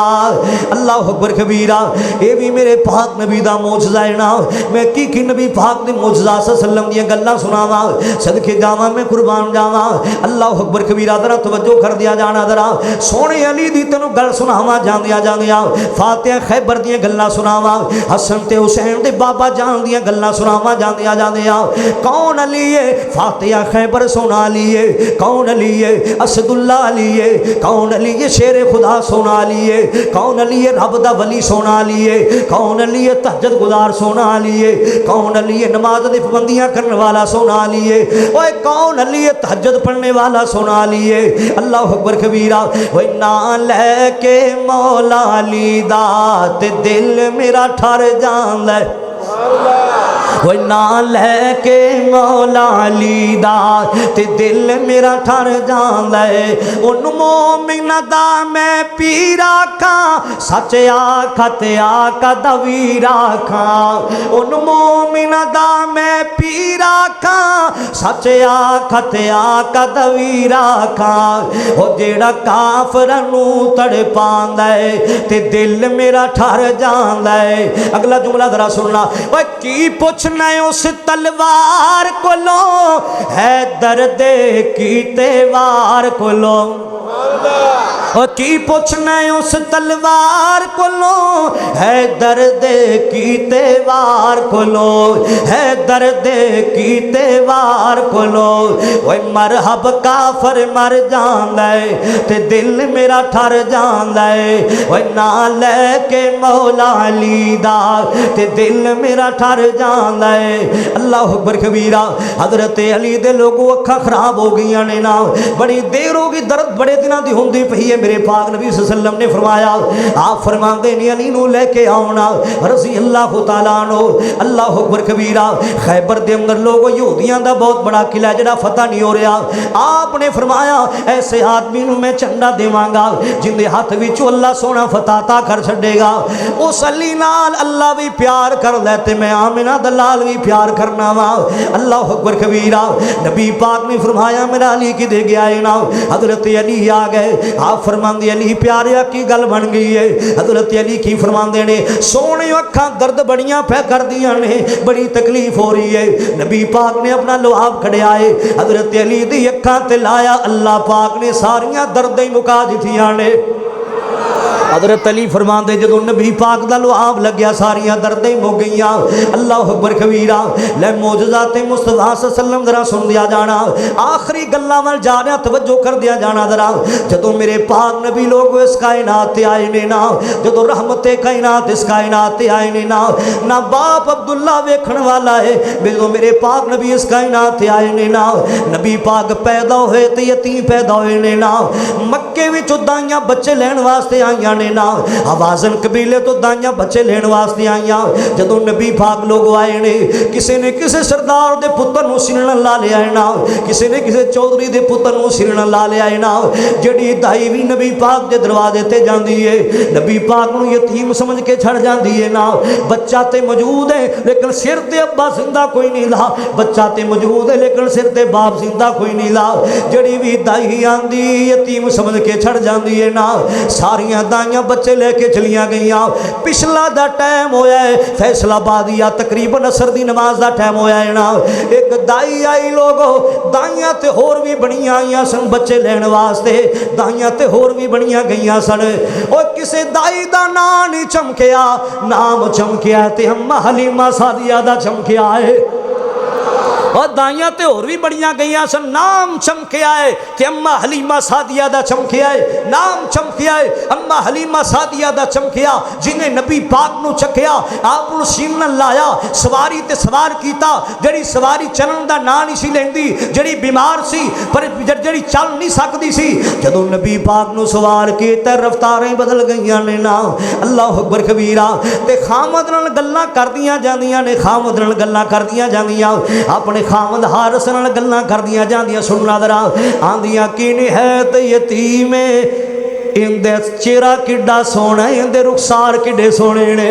अल्लाह अकबर कबीरा। ये भी मेरे पाक नबी दा मौजज़ा है ना। मैं की नबी पाक ने मौजज़ा सल्लम दी गल्लां सुनावा, सदके जावा मैं कुर्बान जावा। अल्लाह अकबर कबीरा। जरा तवज्जो कर दिया जाना जरा। सोने अली दी तेनों गल सुनावा जांदिया जांदिया, फातिहा खैबर दी गल्लां सुनावा, हसन ते हुसैन दे बाबा जान दी गल्लां सुनावा जांदिया जांदिया। कौन अली है? फातिहा खैबर सोना अली है। कौन अली है? असदुल्ला अली है। कौन अली है? शेर खुदा सोना अली है। कौन अली है? रब दा वली सोना अली है। कौन अली है? तहज्जुद गुजार सोना अली है। कौन अली है? नमाज दी पाबंदियां करने वाला सोना अली है। ओए कौन अली है? तहज्जुद पढ़ने वाला सोना अली है। अल्लाह अकबर कबीरा। ओए ना लेके मौला अली दा ते दिल मेरा ठर जांदा है, वो ना लैके मौला अली दा ते दिल मेरा ठर जांदा है। उन मोमिन दा मैं पीर आखां, सच आखा ते आका दा वीर आखां। उन मोमिन दा मैं पीर आखां, सच आखा ते आका दा वीर आखां। ओ जेड़ा काफरां नू तड़पांदा है ते दिल मेरा ठर जांदा है। अगला जुमला जरा सुनना। ओए की पुछना उस तलवार कोलो है दर्द कीते वार कोलो, की पुछना उस तलवार कोलो है दर्द कीते वार कोलो, है दर्द कीते वार कोलो। ओए मरहब काफर मर जांदा है ते दिल मेरा ठर जांदा है। ओए ना लेके मौला अली दा ते दिल मेरा ठर जांदा है। अल्लाह अकबर कबीरा। हजरत अली दे लोगों अखा खराब हो गई ने ना, बड़ी देर हो गई, दर्द बड़े दिनों की होंदी पई है। मेरे पाक नबी सल्लम ने फरमाया, आप फरमाते ने अली नू लेके आना रज़ी अल्लाह तआला अन्हु। अल्लाह अकबर कबीरा। खैबर दे अंदर लोगों यहूदियों का बहुत बड़ा किला जिहड़ा फतह नहीं हो रहा। आपने फरमाया ऐसे आदमी नू मैं झंडा देवांगा जिंदे हाथ विचों अल्लाह सोना फताता कर छड़ेगा। उस अली नाल अल्लाह भी प्यार कर लै ते मैं आमिना दलाल भी प्यार करना वा। अल्लाह अकबर कबीरा। नबी पाक ने फरमाया मेरा अली किदे गया है ना। हजरत अली आ गए। आप फरमांदे अली प्यारिया की गल बन गई है। हजरत अली की फरमांदे ने सोने अखा दर्द बड़ियां पै कर दियां ने, बड़ी तकलीफ हो रही है। नबी पाक ने अपना लुआब खड़िया है, हजरत अली दी अखा ते लाया। अल्लाह पाक ने सारियां दर्द ही मुका दित्तियां ने। हजरत अली फरमाते जो नबी पाक का लुआब लग्या सारिया दर्दें मुक गई। अल्लाह अकबर कबीरा। लै मौजज़ा ते मुस्तफा सल्लम जरा सुन दिया जाना। आखिरी गल्लां वल जा रहा, तवज्जो कर दिया जाना जरा। जदों मेरे पाक नबी लोग इस कायनात ते आए ने ना, जदों रहमते कायनात इस कायनात ते आए ने ना, ना बाप अब्दुल्ला वेखण वाला है। जदों मेरे पाक नबी इस कायनात ते आए ने ना, नबी पाक पैदा होए ते यतीम पैदा होए ने ना। मक्के विचों दाइयां बच्चे लैण वास्ते आईयां ने ना, हवाजन कबीले तो दाइयां बच्चे लेने वास्ते आईयां। जदों नबी पाक लोग आए ने, किसी ने किसी सरदार दे पुत्र नूं सिरन ला लिया है ना, किसी ने किसी चौधरी दे पुत्र नूं सिरन ला लिया है ना। जिहड़ी दाई भी नबी पाक दे दरवाजे ते जांदी है, नबी पाक नूं यतीम समझ के छड़ जांदी है ना। बच्चा ते मौजूद है लेकिन सिर ते अब्बा जिंदा कोई नहीं ला, बच्चा ते मौजूद है लेकिन सिर ते बाप जिंदा कोई नहीं ला। जिहड़ी भी दाई आंदी यतीम समझ के छड़ जांदी है ना। सारियां दाइयां बच्चे लेके चलियां गईयां। पिछला दा टाइम होया है फैसलाबाद या तकरीबन असर दी नमाज दा टाइम होया है ना। एक दाई आई लोगो, दाइयां ते होर भी बड़ियां आईयां सन बच्चे लैण वास्ते, दाइयां ते होर भी बड़ियां गईयां सन। और किसे दाई दा नाम नहीं चमकिया, नाम चमकिया ते अम्मा हलीमा सादिया दा चमकिया है। और दाइयां ते होर भी बड़ियां गईयां सन, नाम चमकिया है कि अम्मा हलीमा सादिया दा चमकिया है, नाम चमकिया है अम्मा हलीमा सादिया दा चमकिया, जिन्हें नबी पाक नू चखिया, आप नू सीन लाया, सवारी ते सवार कीता। जड़ी सवारी चलन दा नाम नहीं सी लेंदी, जड़ी बीमार सी पर जड़ी चल नहीं सकती सी, जदों नबी पाक नू सवार कीता रफ्तारें बदल गईयां ने ना। अल्लाह अकबर कबीरा। ते खामद नाल गल्लां करदियां जांदियां ने, खामद नाल गल्लां करदियां जांदियां, अपने खामद हारस नाल गल्लां करदियां जांदियां। सुनना जरा, आंदियां कि निहैत यतीम इंदे चेहरा किड्डा सोहना, इंदे रुखसार किड्डे सोहने ने।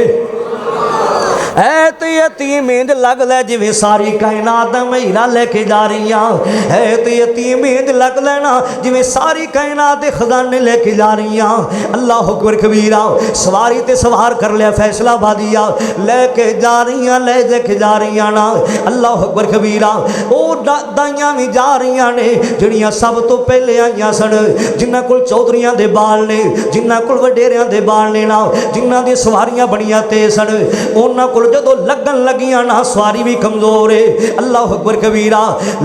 है तो यतीम इंज लगदा जिवें सारी कायनात मैं हीरा लेके जा रही हाँ, है तो यतीम इंज लगदा ना जिवें सारी कायनात दे खजाने लेके जा रही हाँ। अल्लाह अकबर कबीरा। सवारी ते सवार कर लिया फैसलाबादिया, लेके जा रही हाँ, ले जाके जा रही ना। अल्लाह अकबर कबीरा। वो दाइयां भी जा रही ने जिहड़ियां सब तो पहले आईयां सन, जिन्हां कोल चौधरियां दे बाल ने, जिन्हां कोल वडेरियां दे बाल ने ना, जिन्हां दी सवारियां बड़ियां तेज सन, उन्हां कोल जदों लगन लगियां ना सवारी भी कमजोर है। अल्लाह अकबर कबीरा।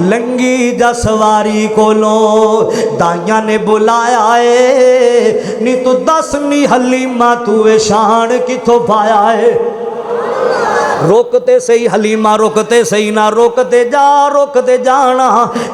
लंगी जा सवारी कोलों दाइयां ने बुलाया है, नी तू दस नी हलीमा तू ए शान किथों पाया है। रोकते सही हलीमा, रोकते सही ना, रोकते जाना,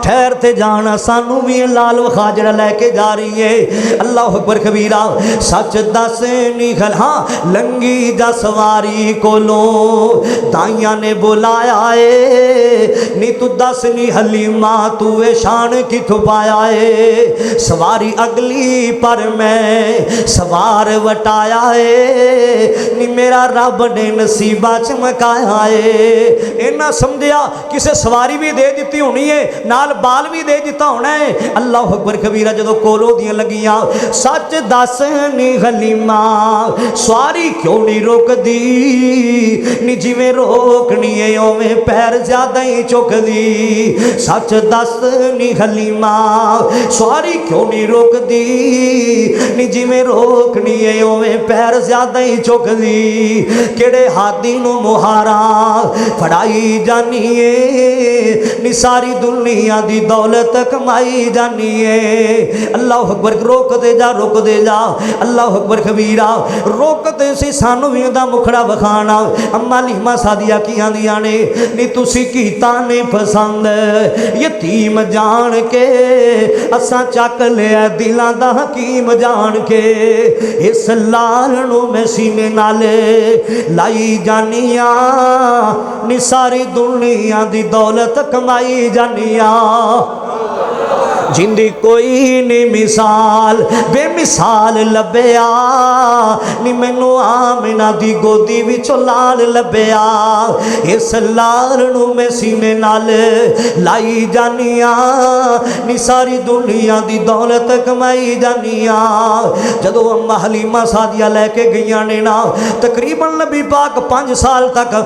ठहरते जाना, सानू भी लाल वखा जड़ा लैके जा रही है। अल्लाह अकबर कबीरा। सच दस नी खल, हाँ लंगी जा सवारी कोलों दाइयां ने बुलाया है, नी तू दस नी हलीमा तू ए शान किथों पाया है। सवारी अगली पर मैं सवार वटाया है, नी मेरा रब ने नसीबा चमकाया है। इन्ना समझिया किसे सवारी भी दे दी होनी है, नाल बाल भी दे दिता होना है। अल्लाह अकबर कबीरा। जदों कोलों दियां लगियां, सच दस नी हलीमा सवारी क्यों नहीं रोकदी, नी जिवें रोकनी है उवें पैर ज्यादा ही चुकदी। सच दस नी हलीमा सवारी क्यों नहीं रोकदी, नी जिवें रोकनी है उवें पैर ज्यादा ही चुकदी। केड़े हादी नू मुहारा फड़ाई जानी है, नी सारी दुनिया दी दौलत कमाई जानी है। अल्लाह अकबर। रोकते जा, रोकते जा। अल्लाह अकबर कबीरा। रोकते सी सानू भी उहदा मुखड़ा विखाना। अम्मा हलीमा सादिया की आंदियां ने, नी तुसी कीता नहीं पसंद, यतीम जान के असां चक लिया दिलां दा हकीम जान के। इस लाल नू मैं सीने नाल लाई जानिया, नी सारी दुनिया दी दौलत कमाई जानिया। जिंदी कोई नहीं मिसाल बेमिसाल लभया, नी मैनू आमिना दी गोदी विचों लाल लभया। इस लाल नू मैं सीने नाल लाई जानिया, नी सारी दुनिया दी दौलत कमाई जानिया। जदों अम्मा हलीमा सादिया लैके गईयां ने ना, तकरीबन नबी पाक 5 साल तक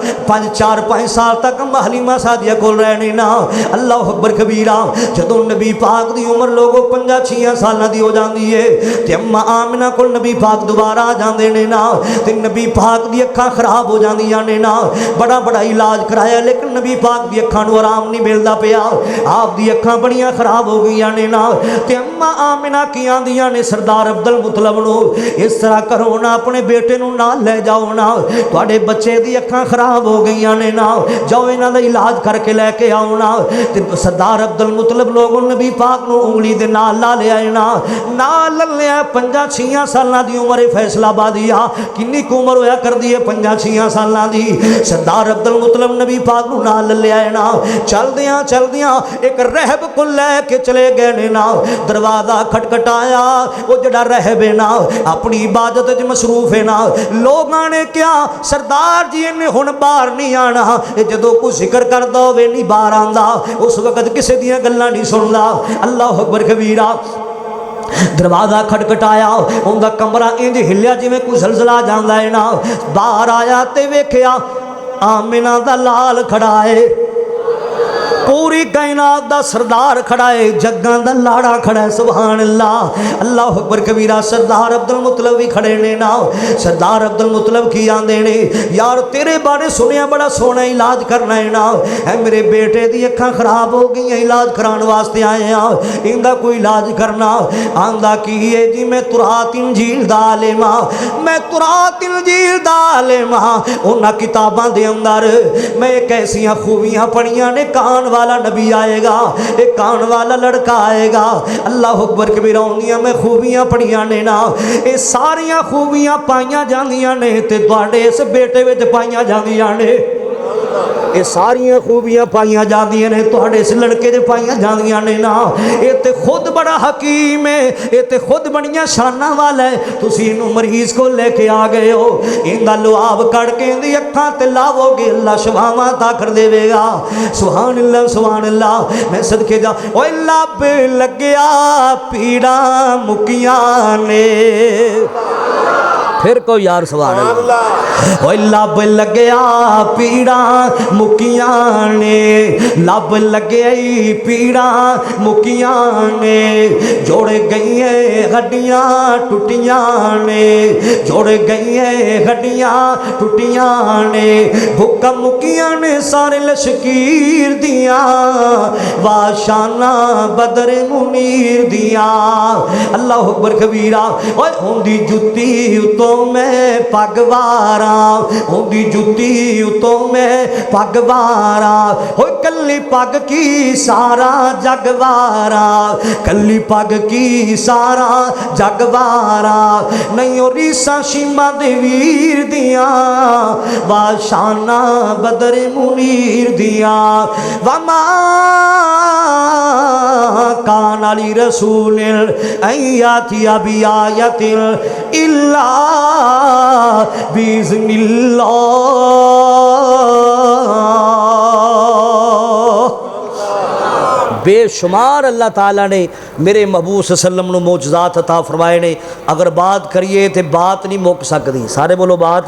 4-5 साल तक अम्मा हलीमा सादिया कोल रहने ना। अल्लाह अकबर कबीरा। जदों नबी पाक दी उम्र लोगों 5-6 साल दी हो जाती है, ते अम्मा आमिना कोल नबी पाक दोबारा आ जाते ने ना, ते नबी पाक दी अखां खराब हो जांदियां ने ना। बड़ा बड़ा इलाज कराया लेकिन नबी पाक दी अखां नू आराम नहीं मिलता पिया, आप दी अखां बड़ियां खराब हो गई ने ना। ते अम्मा आमिना की आंदियां ने सरदार अब्दुल मुतलब नू, इस तरह करो ना, अपने बेटे नू नाल ले जाओ ना, तुहाडे बच्चे दी अखां खराब हो गई ने ना, जाओ इन्हां दा इलाज करके लैके आओ ना। ते सरदार अब्दुल मुतलब लोगों नबी पाक नू उंगली दे नाल ला लिया ना, नाल लिया। 5-6 साल दी उम्र फैसलाबादिया, किन्नी क उम्र होया कर दी है 5-6 साल दी। सरदार अब्दुल मुतलब नबी पाक नू नाल लिया ना। चलदियां चलदियां एक रहब को लैके चले गए ने ना। दरवाजा खटखटाया, वो जड़ा रहब है ना अपनी इबादत च मसरूफ है ना। लोगों ने क्या सरदार जी इन्हें हुण बाहर नहीं आना, जदों कोई जिक्र करदा होवे नहीं बाहर आंदा, उस वक्त किसी दियां गल्लां नहीं सुनदा। अल्लाह अकबर कबीरा। दरवाज़ा खटखटाया, उनका कमरा इंज हिलिया जिवें कोई जलजला जांदा है ना। बाहर आया ते वेख्या आमिना दा लाल खड़ा है, पूरी कायनात दा सरदार खड़ा है, जग्गां दा लाड़ा खड़ा है। सुभान अल्लाह, अल्लाह अकबर कबीरा। सरदार अब्दुल मुतलब भी खड़े ने ना। सरदार अब्दुल मुतलब की आंदे ने, यार तेरे बारे सुनिया बड़ा सोहना इलाज करना है ना, है मेरे बेटे दी अखां खराब हो गई, इलाज कराने वास्ते आए हैं, इनका कोई इलाज करना। आंदा की है जी, मैं तुरात इंजील दा आलिम हां, मैं तुरात इंजील दा आलिम हां। उन्हां किताबां दे अंदर मैं एक ऐसियां खूबियां पढ़ियां ने, कान वाला नबी आएगा, एक कान वाला लड़का आएगा। अल्लाह अकबर कबीरा। उन्दियां मैं खूबियां पढ़ियां ने ना, ये सारियां खूबियां पाइयां जांदियां ने ते तुहाडे इस बेटे विच पाइयां जांदियां ने। ये सारियां खूबियां पाइयां जांदियां ने तुहाडे इस लड़के दे पाइयां जांदियां ने ना। ये ते खुद बड़ा हकीम है, ये ते खुद बड़ियां शाना वाला है। तुसीं इनू मरीज को लेके आ गए हो, इंदा लुआब कड़ के इंदी अखां ते लावोगे, अल्लाह शफावां ता कर देवेगा। सुभान अल्लाह, सुभान अल्लाह। मैं सदके जा, ओए लब लग्या पीड़ा मुकियां ने। फिर को यार सुभान अल्लाह। ओए लब लग्या पीड़ा मुकियां ने, लब लगे पीड़ा मुकियां ने, जोड़ गई हड्डियां टुटियां ने, जोड़ गई हड्डियां टुटियां ने, भुक्का मुकियां ने सारे लशकीर दिया, वाशाना बदर मुनीर दिया। अल्लाह अकबर कबीरा। ओए उंदी जुत्ती उतो मैं पगवारा, उंदी जुत्ती उतो मैं पगवारा, हो कली पग की सारा जगवारा, कली पग की सारा जगवारा, नहीं और रीसा शीमा दे वीर दिया, वाशाना बदर मुनीर दिया। वमा कान अली रसूल अय्याति अबी आयतिल इल्ला बिज़निल्लाह। बेशुमार अल्लाह ताला ने मेरे महबूब सल्लम नूं मौजज़ात अता फरमाए ने। अगर बात करिए तो बात नहीं मुक सकती। सारे बोलो बात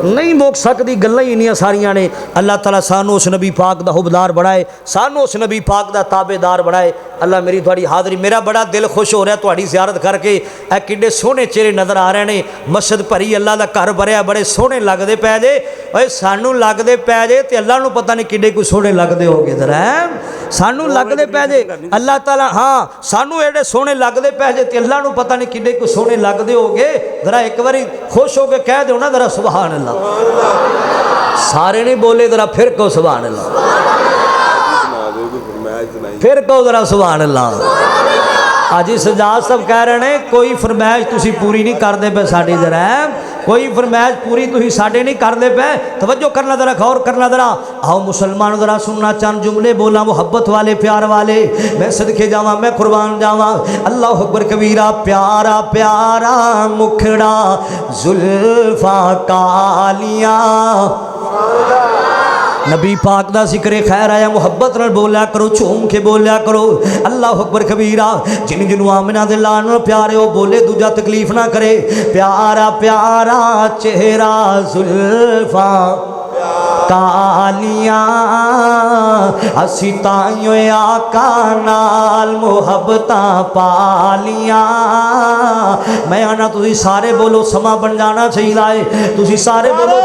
नहीं मुक सकती, गल्लां ही इन्नियां सारियां ने। अल्लाह ताला सानू उस नबी पाक दा हुबदार बनाए, सानू उस नबी पाक दा ताबेदार बनाए। अल्लाह मेरी थोड़ी हाज़री, मेरा बड़ा दिल खुश हो रहा थोड़ी ज़ियारत करके। ए किड्डे सोहने चेहरे नज़र आ रहे हैं, मस्जिद भरी, अल्लाह दा घर भरिया, बड़े सोहने लगते पै जे। ओए सानू लगते पै जे ते अल्लाह नूं पता नहीं किड्डे कोई सोहने लगते हो गए जरा, सानू लगते पै जे अल्लाह ताला। हाँ सानू एडे सोहने लगते पै जे ते अल्लाह नूं पता नहीं किड्डे कोई सोहने लगते हो गए। जरा एक बारी खुश हो के कह दो ना जरा सुभान अल्लाह। सारे नहीं बोले जरा फिर कहो सुभान अल्लाह, फिर कहो जरा सुभान अल्लाह। अज सजाद सब कह रहे हैं कोई फरमाइश तुसी पूरी नहीं करते पे साडी, जरा कोई फरमाइश पूरी तुसी साडे नहीं करते पे। तवज्जो करना जरा, गौर करना जरा। आओ मुसलमान जरा सुनना चंद जुमले बोला मोहब्बत वाले, प्यार वाले। मैं सदके जावा, मैं कुर्बान जावा। अल्लाह अकबर कबीरा। प्यारा प्यारा मुखड़ा जुल्फा कालिया, नबी पाक दा जिक्र खैर आया, मुहब्बत नाल बोलिया करो, झूम के बोलिया करो। अल्लाह अकबर कबीरा। जिन जिनू आमिना दे लाल नाल प्यारे हो बोले, दूजा तकलीफ ना करे। प्यारा प्यारा चेहरा जुल्फा कालिया, असी ताइयों आका नाल मुहब्बतां पालिया। मैं आना तुसी सारे बोलो, समा बन जाना चाहिए। तुसी सारे बोलो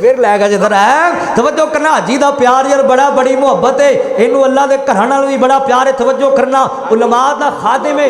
फिर लैगा जिधर है। तवज्जो करना, हाजी दा प्यार यार बड़ा, बड़ी मुहब्बत है इनू, अल्लाह के घर नाल भी बड़ा प्यार है। तवज्जो करना, उलमा दा खादिम है,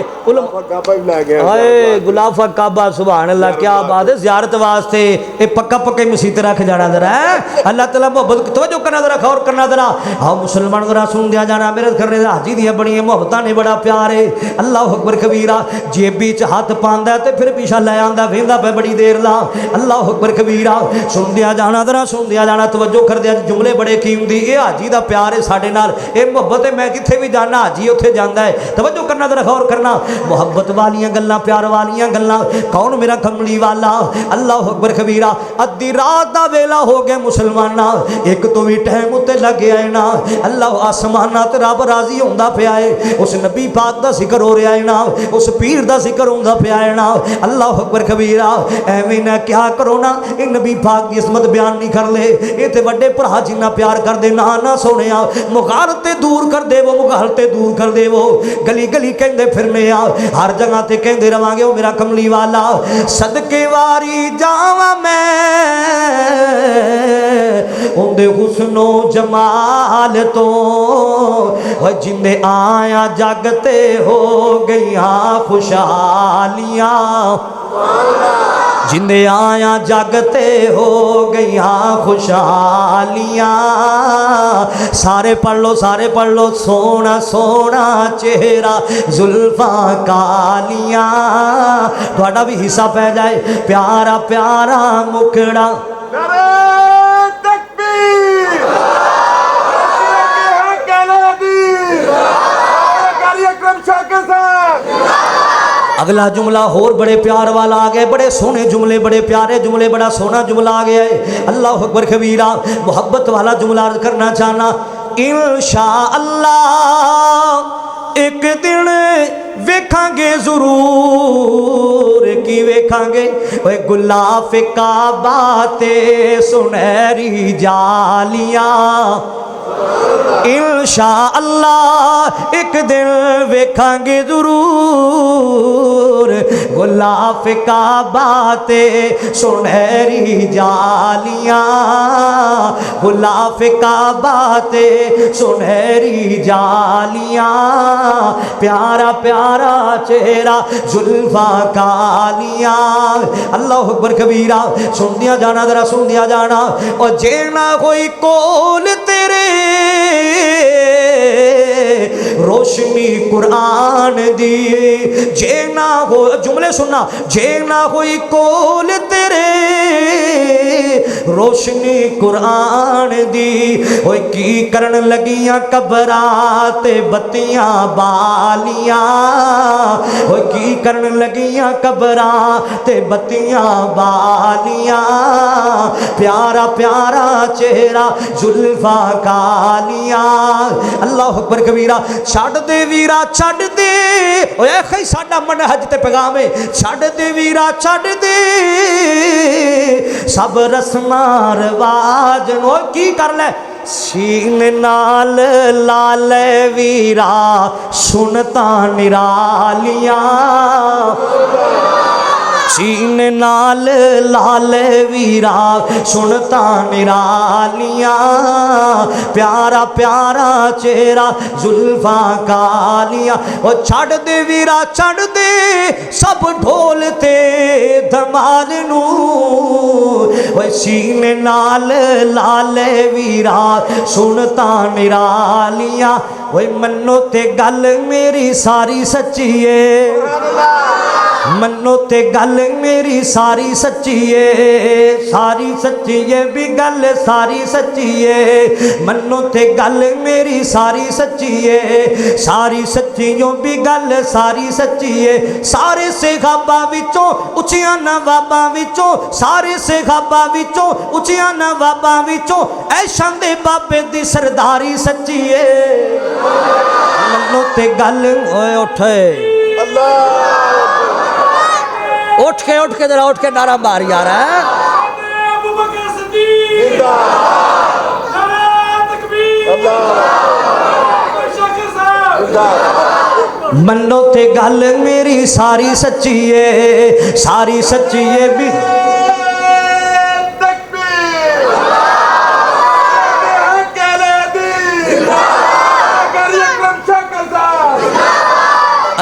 गुलाफा काबा, सुभान अल्लाह, क्या बात है। ज़ियारत वास्ते ये पक्का पक्का मसीत रख जाना जरा है। अल्लाह ताला मुहब्बत, तवज्जो करना जरा, गौर करना जरा। हाँ मुसलमान जरा सुन दिया जाना, मेरे करने हाजी दियाँ बड़ियां मुहब्बतां ने, बड़ा प्यार है। अल्लाह अकबर कबीरा। जेबी च हथ पांदा ते फिर पीछा लै आंदा, वेंदा पे बड़ी देर ला। अल्लाह अकबर कबीरा। कबीरा सुनदिया जाना जरा सुनदिया जाना तवज्जो कर दिया जुमले बड़े कीमती ये हाजी का प्यार है साडे नाल ये मुहब्बत है मैं किथे भी जाना हाजी उत्थे जांदा है तवज्जो करना जरा गौर करना मुहब्बत वालियां गल्लां प्यार वालियां गल्लां कौन मेरा कमली वाला अल्लाह अकबर कबीरा अद्धी रात दा वेला हो गया मुसलमाना एक तो भी टाइम उत्ते लग गया है ना अल्लाह आसमाना ते रब राजी होंदा पिया है उस नबी पाक दा जिक्र हो रहा है ना उस पीर दा जिक्र होंदा पिया है ना अल्लाह अकबर कबीरा एवें ना क्या करो ना ये नबी पाक की इसमत बयान नहीं कर ले ये ते वड्डे भरा जिन्ना प्यार कर दे ना ना सोनिया मुगालते दूर कर दे वो मुगालते दूर कर दे वो गली गली कहंदे फिरने आ हर जगह ते कहंदे रवांगे ओ मेरा कमली वाला सदके वारी जावा मैं उंदे हुस्नो जमाल तो जिंदे आया जगते हो गईया खुशहालियां जिंदे आया जगते हो गईया खुशहालियां सारे पढ़ लो सोना सोना चेहरा जुल्फा कालियां थोड़ा भी हिस्सा पै जाए प्यारा प्यारा मुखड़ा अगला जुमला होर बड़े प्यार वाला आ गया बड़े सोहने जुमले बड़े प्यारे जुमले बड़ा सोहना जुमला आ गया है अल्लाह अकबर कबीरा मोहब्बत वाला जुमला अर्ज करना चाहना इंशाअल्लाह एक दिन वेखांगे जरूर की वेखांगे ओए गुलाफ काबा ते सुनहरी जालियां इंशाअल्लाह एक दिन वेखांगे जरूर गुलाफ काबा ते सुनहरी जालियां गुलाफ काबा ते सुनहरी जालियां प्यारा प्यारा चेहरा जुल्फा कालियां अल्लाह अकबर कबीरा सुनदिया जाना जरा सुनदिया जाना और जे ना कोई कोल तेरे रोशनी कुरान दी जे ना हो जुमले सुनना जे ना कोई कोल तेरे रोशनी कुरान दी ओए की करन लगियां कबरां ते बत्तियां बालियां ओए की करन लगियां कबरां ते बत्तियां बालियां प्यारा प्यारा चेहरा जुल्फा कालियां अल्लाह अकबर कबीरा छड़ दे वीरा छड़ दे ओए खई साडा मनहज ते पैगाम है छड़ दे वीरा छड़ दे सब रस्मां रवाज नो की कर ले सीन नाल लाल वीरा सुनता निरालियां सीन नाल लाल वीरा सुनता निरालियां प्यारा प्यारा चेहरा जुल्फा कालियां और छड़ दे वीरा छड़ दे सब ढोल ते धमाल नू ओए सीन नाल लाल वीरा सुनता निरालियां ओए मन्नो ते गल मेरी सारी सच्ची है मन्नो ते गल मेरी सारी सच्ची है भी गल सारी सच्ची है मन्नो ते गल मेरी सारी सच्ची है सारी सच्चियों भी गल सारी सच्ची है सारे सहाबा विचों उचियां नवाबां विचों सारे सहाबा विचों उचियां नवाबां विचों ऐशां दे बाबे दी सरदारी सच्ची है मन्नो ते गल ओए उठे उठ के जरा उठ के नारा मार यार मन्नो ते गल मेरी सारी सच्ची है भी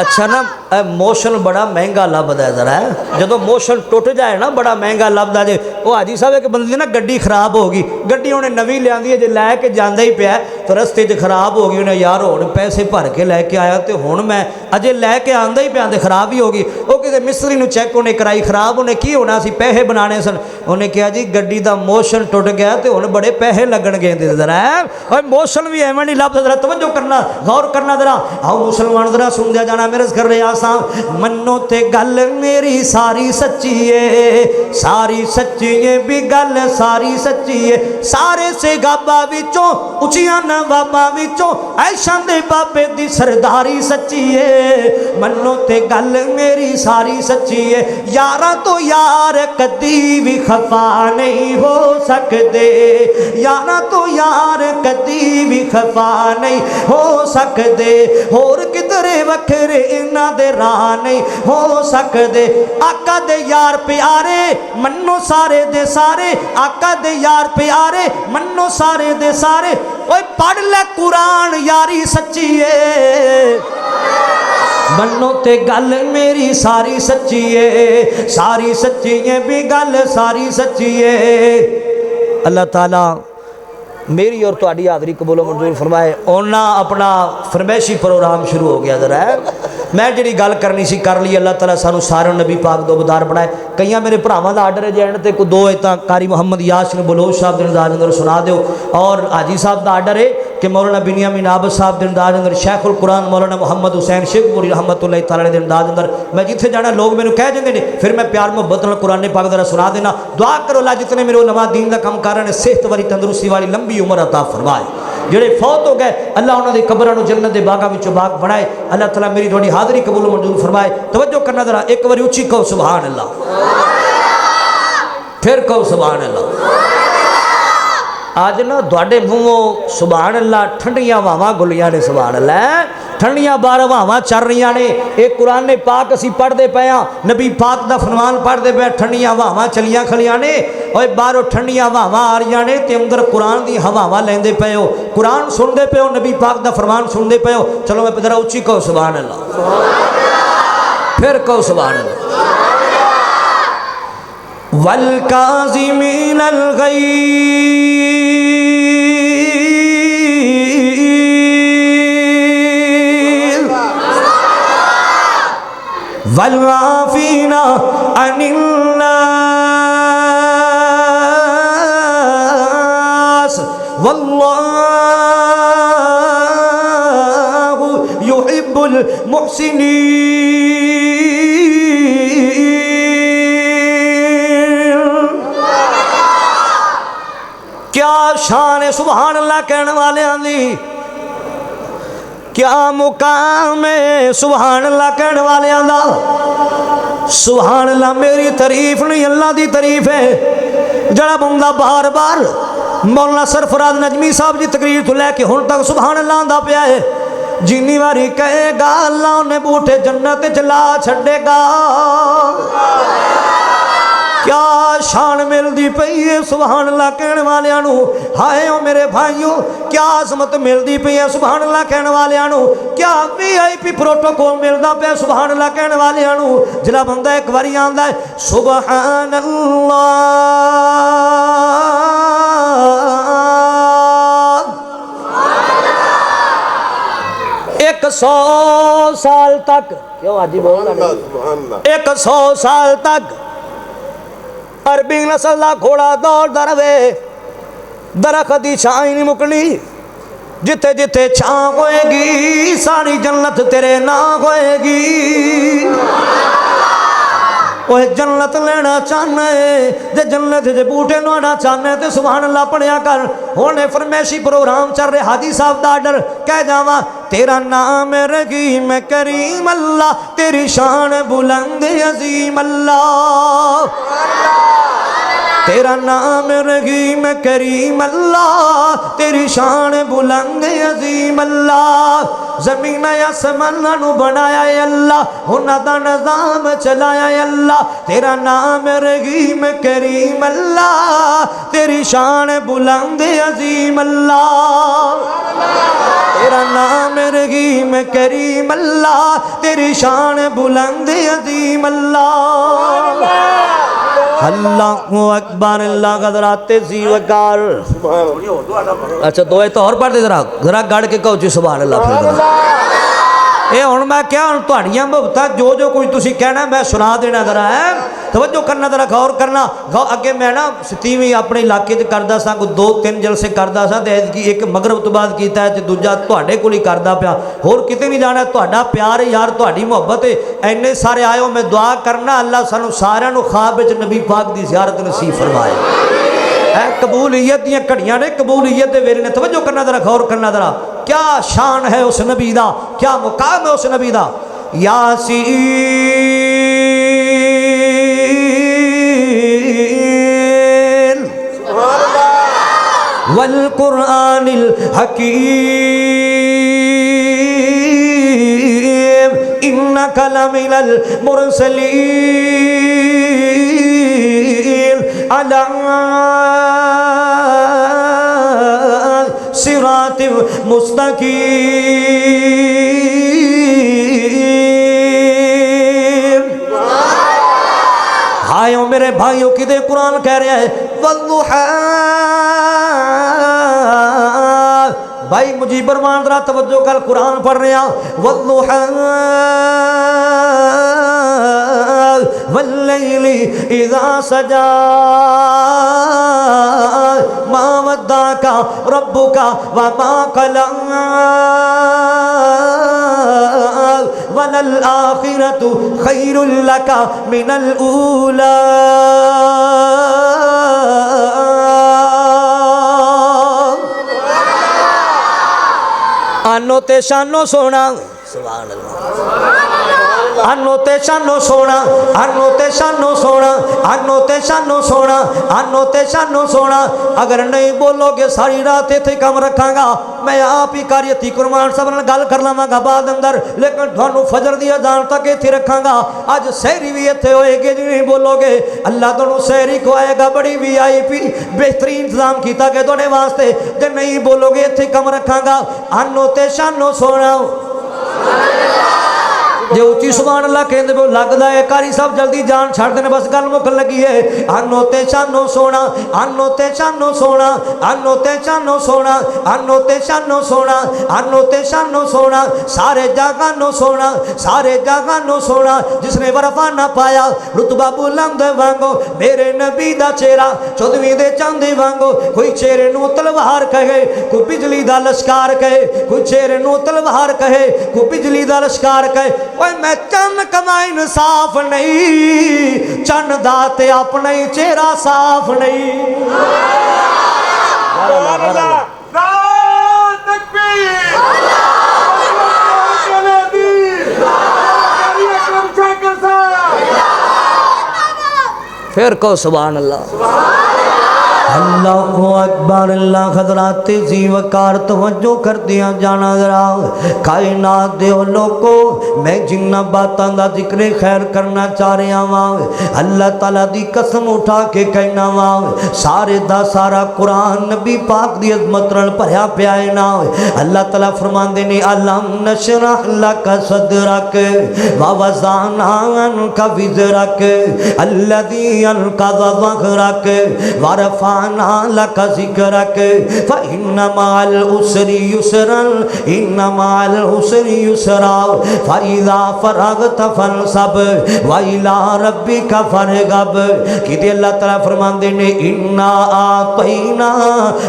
अच्छा ना मोशन बड़ा महंगा लभदा है जरा जो मोशन टुट जाए ना बड़ा महंगा लभदा जे। वो हाजी साहब एक बंदे ना गड्डी खराब हो गई, गड्डी उन्हें नवी लियांदी है जे लैके जांदा ही पिया तो रस्ते च खराब हो गई, उन्हें यार हुण पैसे भर के लैके आया तो हुण मैं अजे लैके आंदा ही पिया तो खराब ही हो गई। वो किसी मिस्त्री नूं चैक उन्हें कराई, खराब उन्हें की होना सी, पैसे बनाने सन। उन्हें कहा जी गड्डी का मोशन टुट गया तो हुण बड़े पैसे लगणगे जरा और मोशन भी एवं नहीं लभदा। जरा तवज्जो करना, गौर करना जरा। आओ मुसलमान जरा सुन दिया जाना मेरे कर रहा सा। मन्नो ते गल मेरी सारी सच्ची है, सारी सच्ची है भी गल सारी सच्ची है। सारे से गाबा विचों उचियां नवाबा विचों ऐशां दे बाबे दी सरदारी सच्ची है। मन्नो ते गल मेरी सारी सच्ची है। यारा तो यार कदी भी खफा नहीं हो सकते, यारा तो यार कदी भी खफा नहीं हो सकते। होर किधरे वखरे इन्हां दे राह नहीं हो सकते। आका दे यार प्यारे मन्नो सारे दे सारे, आका दे यार प्यारे मन्नो सारे दे सारे। ओए पढ़ ले कुरान यारी सच्ची है, मन्नो ते गल मेरी सारी सच्ची है, सारी सच्ची है भी गल सारी सच्ची है। अल्लाह ताला मेरी और तुहाडी हाज़री कबूल मंजूर फरमाए। उन्ना अपना फरमैशी प्रोग्राम शुरू हो गया जरा मैं जी गल करनी सी कर ली। अल्लाह ताला सानू सारे नबी पाक दो बदार बनाए। कई मेरे भरावां दा आर्डर है जे एंड ते कोई दो इतना कारी मुहम्मद यासिन बलोच साहब दे अंदाज अंदर सुना दो। और हाजी साहब का आर्डर है कि मौलाना बिनियामीन आबद साहब के अंदाज अंदर शैखुल कुरान मौलाना मुहम्मद हुसैन शेखपुरी रहमतुल्लाह तआला के अंदाज अंदर मैं जिथे जाना लोग मैंने कह देंगे ने, फिर मैं प्यार मोहब्बत नाल कुरान पाक जरा सुना देना। दुआ करो अल्लाह जितने मेरे उलमा दीन का काम कर रहे हैं सेहत वाली तंदुरुस्ती वाली लंबी उम्र अता फरमाए। जेड़े फौत हो गए अल्लाह उन्होंने कब्रां नूं जन्नत के बागां विचों बाग बनाए। अल्लाह ताला मेरी थोड़ी हाज़री कबूल मंजूर फरमाए। तवज्जो करना जरा एक बार उच्ची कहो सुभान अल्लाह, फिर कहो सुभान अल्लाह। आज ना तुहाडे मूँहों सुभान अल्लाह ठंडियां हवावां गुलियां ने, सुभान अल्लाह ठंडियां बार हवावां चल रही ने। एक कुरान पाक असीं पढ़ते पे हाँ, नबी पाक दा फरमान पढ़ते पे, ठंडियां हवावां चलियां खलियां ने और बाहरों ठंडियां हवावां आ रही ने ते अंदर कुरान दी हवावां लैंदे पे हो, कुरान सुनते पे हो, नबी पाक दा फरमान सुनते पे हो। चलो मैं जरा उच्ची कहो सुभान अल्लाह, फिर कहो सुभान अल्लाह। वल काज़िमीनल गैज़ वल आफ़ीना अनिन नास वल्लाहु युहिब्बुल मुहसिनीन। क्या शान है सुभान अल्लाह कहने वाले दी, क्या मुकाम है सुभान अल्लाह कहने वाले दा। सुभान अल्लाह मेरी तारीफ नहीं अल्लाह की तारीफ है। जड़ा बंदा बार बार मौलाना सरफराज नजमी साहब की तकरीर तो लैके हुण तक सुभान अल्लाह आंदा पिया है, जिन्नी वारी कहेगा अल्लाह उन्हें बूठे जन्नत चला छड़ेगा। क्या शान मिलती पई है सुभान अल्लाह कहने वाले नू। हाय ओ मेरे भाइयों क्या आजमत मिलती पई है सुभान अल्लाह कहने वाले नू। क्या VIP प्रोटोकॉल मिलता पे सुभान अल्लाह कहने वाले नू। जिला बंदा एक बारी आंदा है सुभान अल्लाह, 100 साल तक, क्यों आज ही बोल रहा 100 साल तक अरबी नस्ल का घोड़ा दौड़ता रहे, दरख्त की छां ही नहीं मुकनी। जिथे जिथे छां होएगी सारी जन्नत तेरे ना होएगी। ओए जन्नत लेना चाहना है जे जन्नत जे बूटे लाना चाहना है तो सुभान अल्लाह पढ़िया कर। होने फरमैशी प्रोग्राम चल रहे हाजी साहब का आर्डर कह जावा तेरा नाम रहीम करीम अल्लाह, तेरी शान बुलंद अजीम अल्लाह। तेरा नाम रहीम करीम अल्लाह, तेरी शान बुलंद अजीम अल्लाह। जमीन आसमानां नूं बनाया अल्लाह, उन्हां दा निज़ाम चलाया अल्लाह। तेरा नाम रहीम करीम अल्लाह, तेरी शान बुलंद अजीम अल्लाह। तेरा नाम रहीम करीम अल्लाह, तेरी शान बुलंद अजीम अल्लाह। अल्लाहु अकबर। अल्लाह हज़रात जी वकार। अच्छा दो तो और पढ़ दे जरा जरा गड़ के कहो जी सुभान अल्लाह। फिर ये हुण मैं क्या हुण तुहाड़ियां मुहब्बतां जो जो कुछ तुसीं कहना मैं सुना देना। जरा है तवज्जो करना, जरा गौर करना। अगे मैं ना 27वीं अपने इलाके च करदा सा, कोई 2-3 जलसे करदा सा ते कि एक मगरब तो बाद कीता है ते दूजा तुहाडे कोल ही करदा पिया, होर किते नहीं जाना। तुहाडा प्यार यार, तुहाडी मुहब्बत है। इन्ने सारे आए हो, मैं दुआ करना अल्लाह सानू सारिआं नू ख्वाब विच नबी पाक दी ज़ियारत नसीब फरमाए। कबूलियत दी घड़ियां ने, कबूलियत दे वेले ने। तवज्जो करना जरा, गौर करना जरा। क्या शान है उस नबी दा, क्या मुकाम है उस नबी दा। यासीन वल कुरआनिल हकीम इन्नका लमिनल मुरसलीन अला सिरातिल मुस्तकीम। आयो मेरे भाइयों किदे कुरान कह रहा है वल्लुहा। भाई मुजीबर मान जरा तवज्जो कर, कुरान पढ़ रहे हैं। वल्लुहा वल्लैलि इज़ा सजा मा वद्दाका रब्बुका व मा क़ला वलल आखिरतु खैरुल लका मिनल ऊला। आनो ते शानो सोना, सुभान अल्लाह। आनो ते शानो सोना, आनो ते शानो सोना, आनो ते शानो सोना, आनो ते शानो सोना। अगर नहीं बोलोगे सारी रात इत्थे कम रखांगा। मैं आप ही कार्यती कुरबान साहब नाल गल कर लवांगा बाद अंदर, लेकिन थानू फजर दी अजान तक इत्थे रखांगा। अज सहरी भी इत्थे होएगी जी। नहीं बोलोगे अल्लाह तुहानू सहरी खवाएगा, बड़ी VIP बेहतरीन इंतजाम किया गया तुहाडे वास्ते। जे नहीं बोलोगे इत्थे कम रखांगा। आनो ते शानो सोना। जे उची सुभान अल्लाह कहते वो लगता है कारी साहब जल्दी जान छड़ देने, बस गल मुकन लगी है। आनो ते शानो सोना, आनो ते शानो सोना, आनो ते शानो सोना, आनो ते शानो सोना, आनो ते शानो सोना। सारे जहानों सोना, सारे जहानों सोना। जिसने वरफा ना पाया रुतबा बुलंद वांगो, मेरे नबी दा चेहरा 14वीं दे चांदे वांगो। कोई चेहरे नू तलवार कहे, कोई बिजली दा लश्कार कहे, कोई चेहरे नू तलवार कहे, कोई बिजली दा लश्कार कहे। ओए मैं चन कमाई साफ नहीं, चन दाते अपना ही चेहरा साफ नहीं। फिर को सुभान अल्लाह। अल्लाहु अकबर। अल्लाह हज़रात जी वकार तवज्जो कर दिया जाना जरा। कायनात दे लोगो मैं जिन्ना बातों का जिक्र खैर करना चाह रहा वां, अल्लाह ताला दी कसम उठा के कहना वां, सारे दा सारा कुरान नबी पाक दी अज़मत नाल भरिया पिया है ना। अल्लाह ताला फरमांदे ने अलम नशरह लक सदरक व वज़अना अन्का विज़रक अल्लज़ी अनक़ज़ ज़हरक व रफ़अना लका ज़िक्रक फ़इन्न मअल उसरि युसरन इन्न मअल उसरि युसरा फ़इज़ा फ़रग़त फ़ंसब व इला रब्बिका फ़रग़ब। कि अल्लाह ताला फरमांदे ने इन्ना आतैना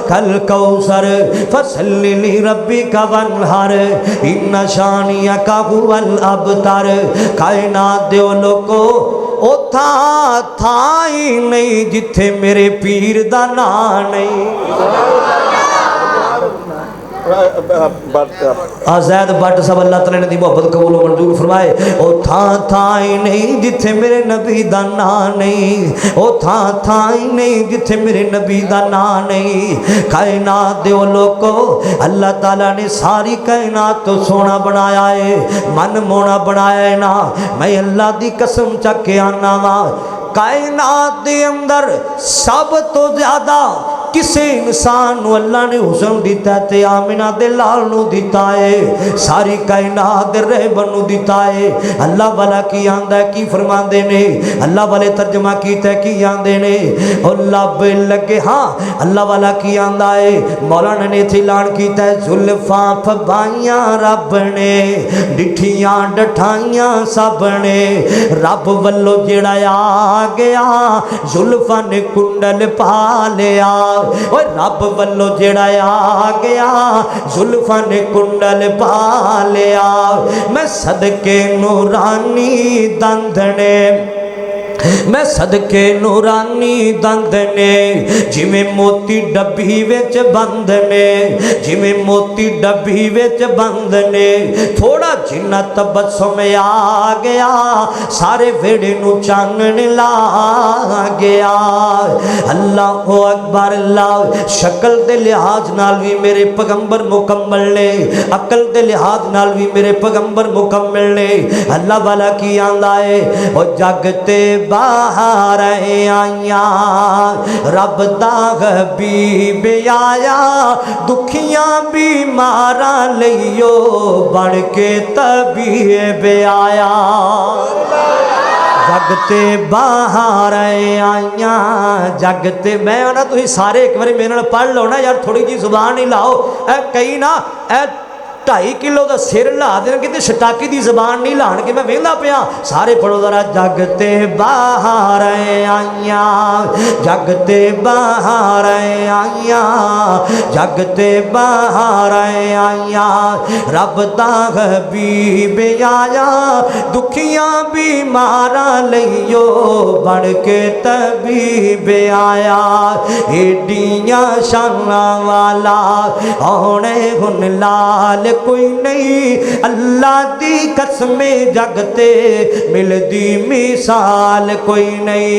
कल कौसर फ़सल्लि लिरब्बिका वन्हर इन्न शानियका हुवल अबतर। कायनात दे लोगो ओथा था ही नहीं जिथे मेरे पीर दा ना नहीं। आज़ैद भट्ट सब अल्लाह तआला ने दी मोहब्बत कबूल मंजूर फरमाए। ओ थां थां ही नहीं जिथे मेरे नबी दा नाम नहीं, ओ थां थां ही नहीं जिथे मेरे नबी दा नाम नहीं। कायनात दे लोको अल्लाह ताला ने सारी कायनात तो सोना बनाया है, मन मोना बनाया है ना। मैं अल्लाह दी कसम चक के आना वा, कायनात दे अंदर सब तो ज्यादा किसे इंसान नू अल्लाह ने हुस्न दिता ते आमिना दे लाल नू दिता है, सारी कायनात दे रहबर नू दिता है। अल्लाह वाला की आंदा है, की फरमांदे ने अल्लाह वाले तर्जमा कीता की आंदे ने ओ लब लगे। हाँ अल्लाह वाला की आंदा है, मौलाना ने इत्थे ऐलान कीता है, जुल्फां फबाइयां रब ने डिठियां डठाइयां सब ने, रब वल्लों जेड़ा आ गया जुल्फां ने कुंडल पा लिया। और रब वल्लों जेड़ा आ गया जुल्फां ने कुंडल पा लिया। मैं सदके नूरानी दंदने, मैं सदके नूरानी दंद ने, जिमें मोती डब्बी विच बंद ने, जिमें मोती डब्बी विच बंद ने। थोड़ा जिन्ना तबस्सुम आ गया सारे वेड़े नू चानन ला गया। अल्लाह अकबर अल्लाह। शक्ल दे लिहाज नाल भी मेरे पैगंबर मुकम्मल ने, अकल दे लिहाज नाल भी मेरे पैगंबर मुकम्मल ने। अल्लाह वाला की आंदा है, और जगते बाहर आया रब दा हबीब आया, दुखियां बीमारा लियो बन के तबीब आया। जगते बाहर आया जगते, मैं ना तुम सारे एक बार मेरे नाल पढ़ लो ना यार, थोड़ी जी जुबान ही लाओ। कई ना 2.5 किलो का सिर ला देंगे तो शटाकी की जबान नहीं लान के, मैं वेंदा पिया। सारे पढ़ो जरा, जगते बाहर आइया जगते बाहर आइया जगते बाहर आइया, रब दा हबीब आया, दुखियां बीमारा लियो बन के तबीब आया। एडियां शाना वाला होने हुन लाल कोई नहीं, अल्लाह दी कसमे जगते मिलदी मिसाल कोई नहीं।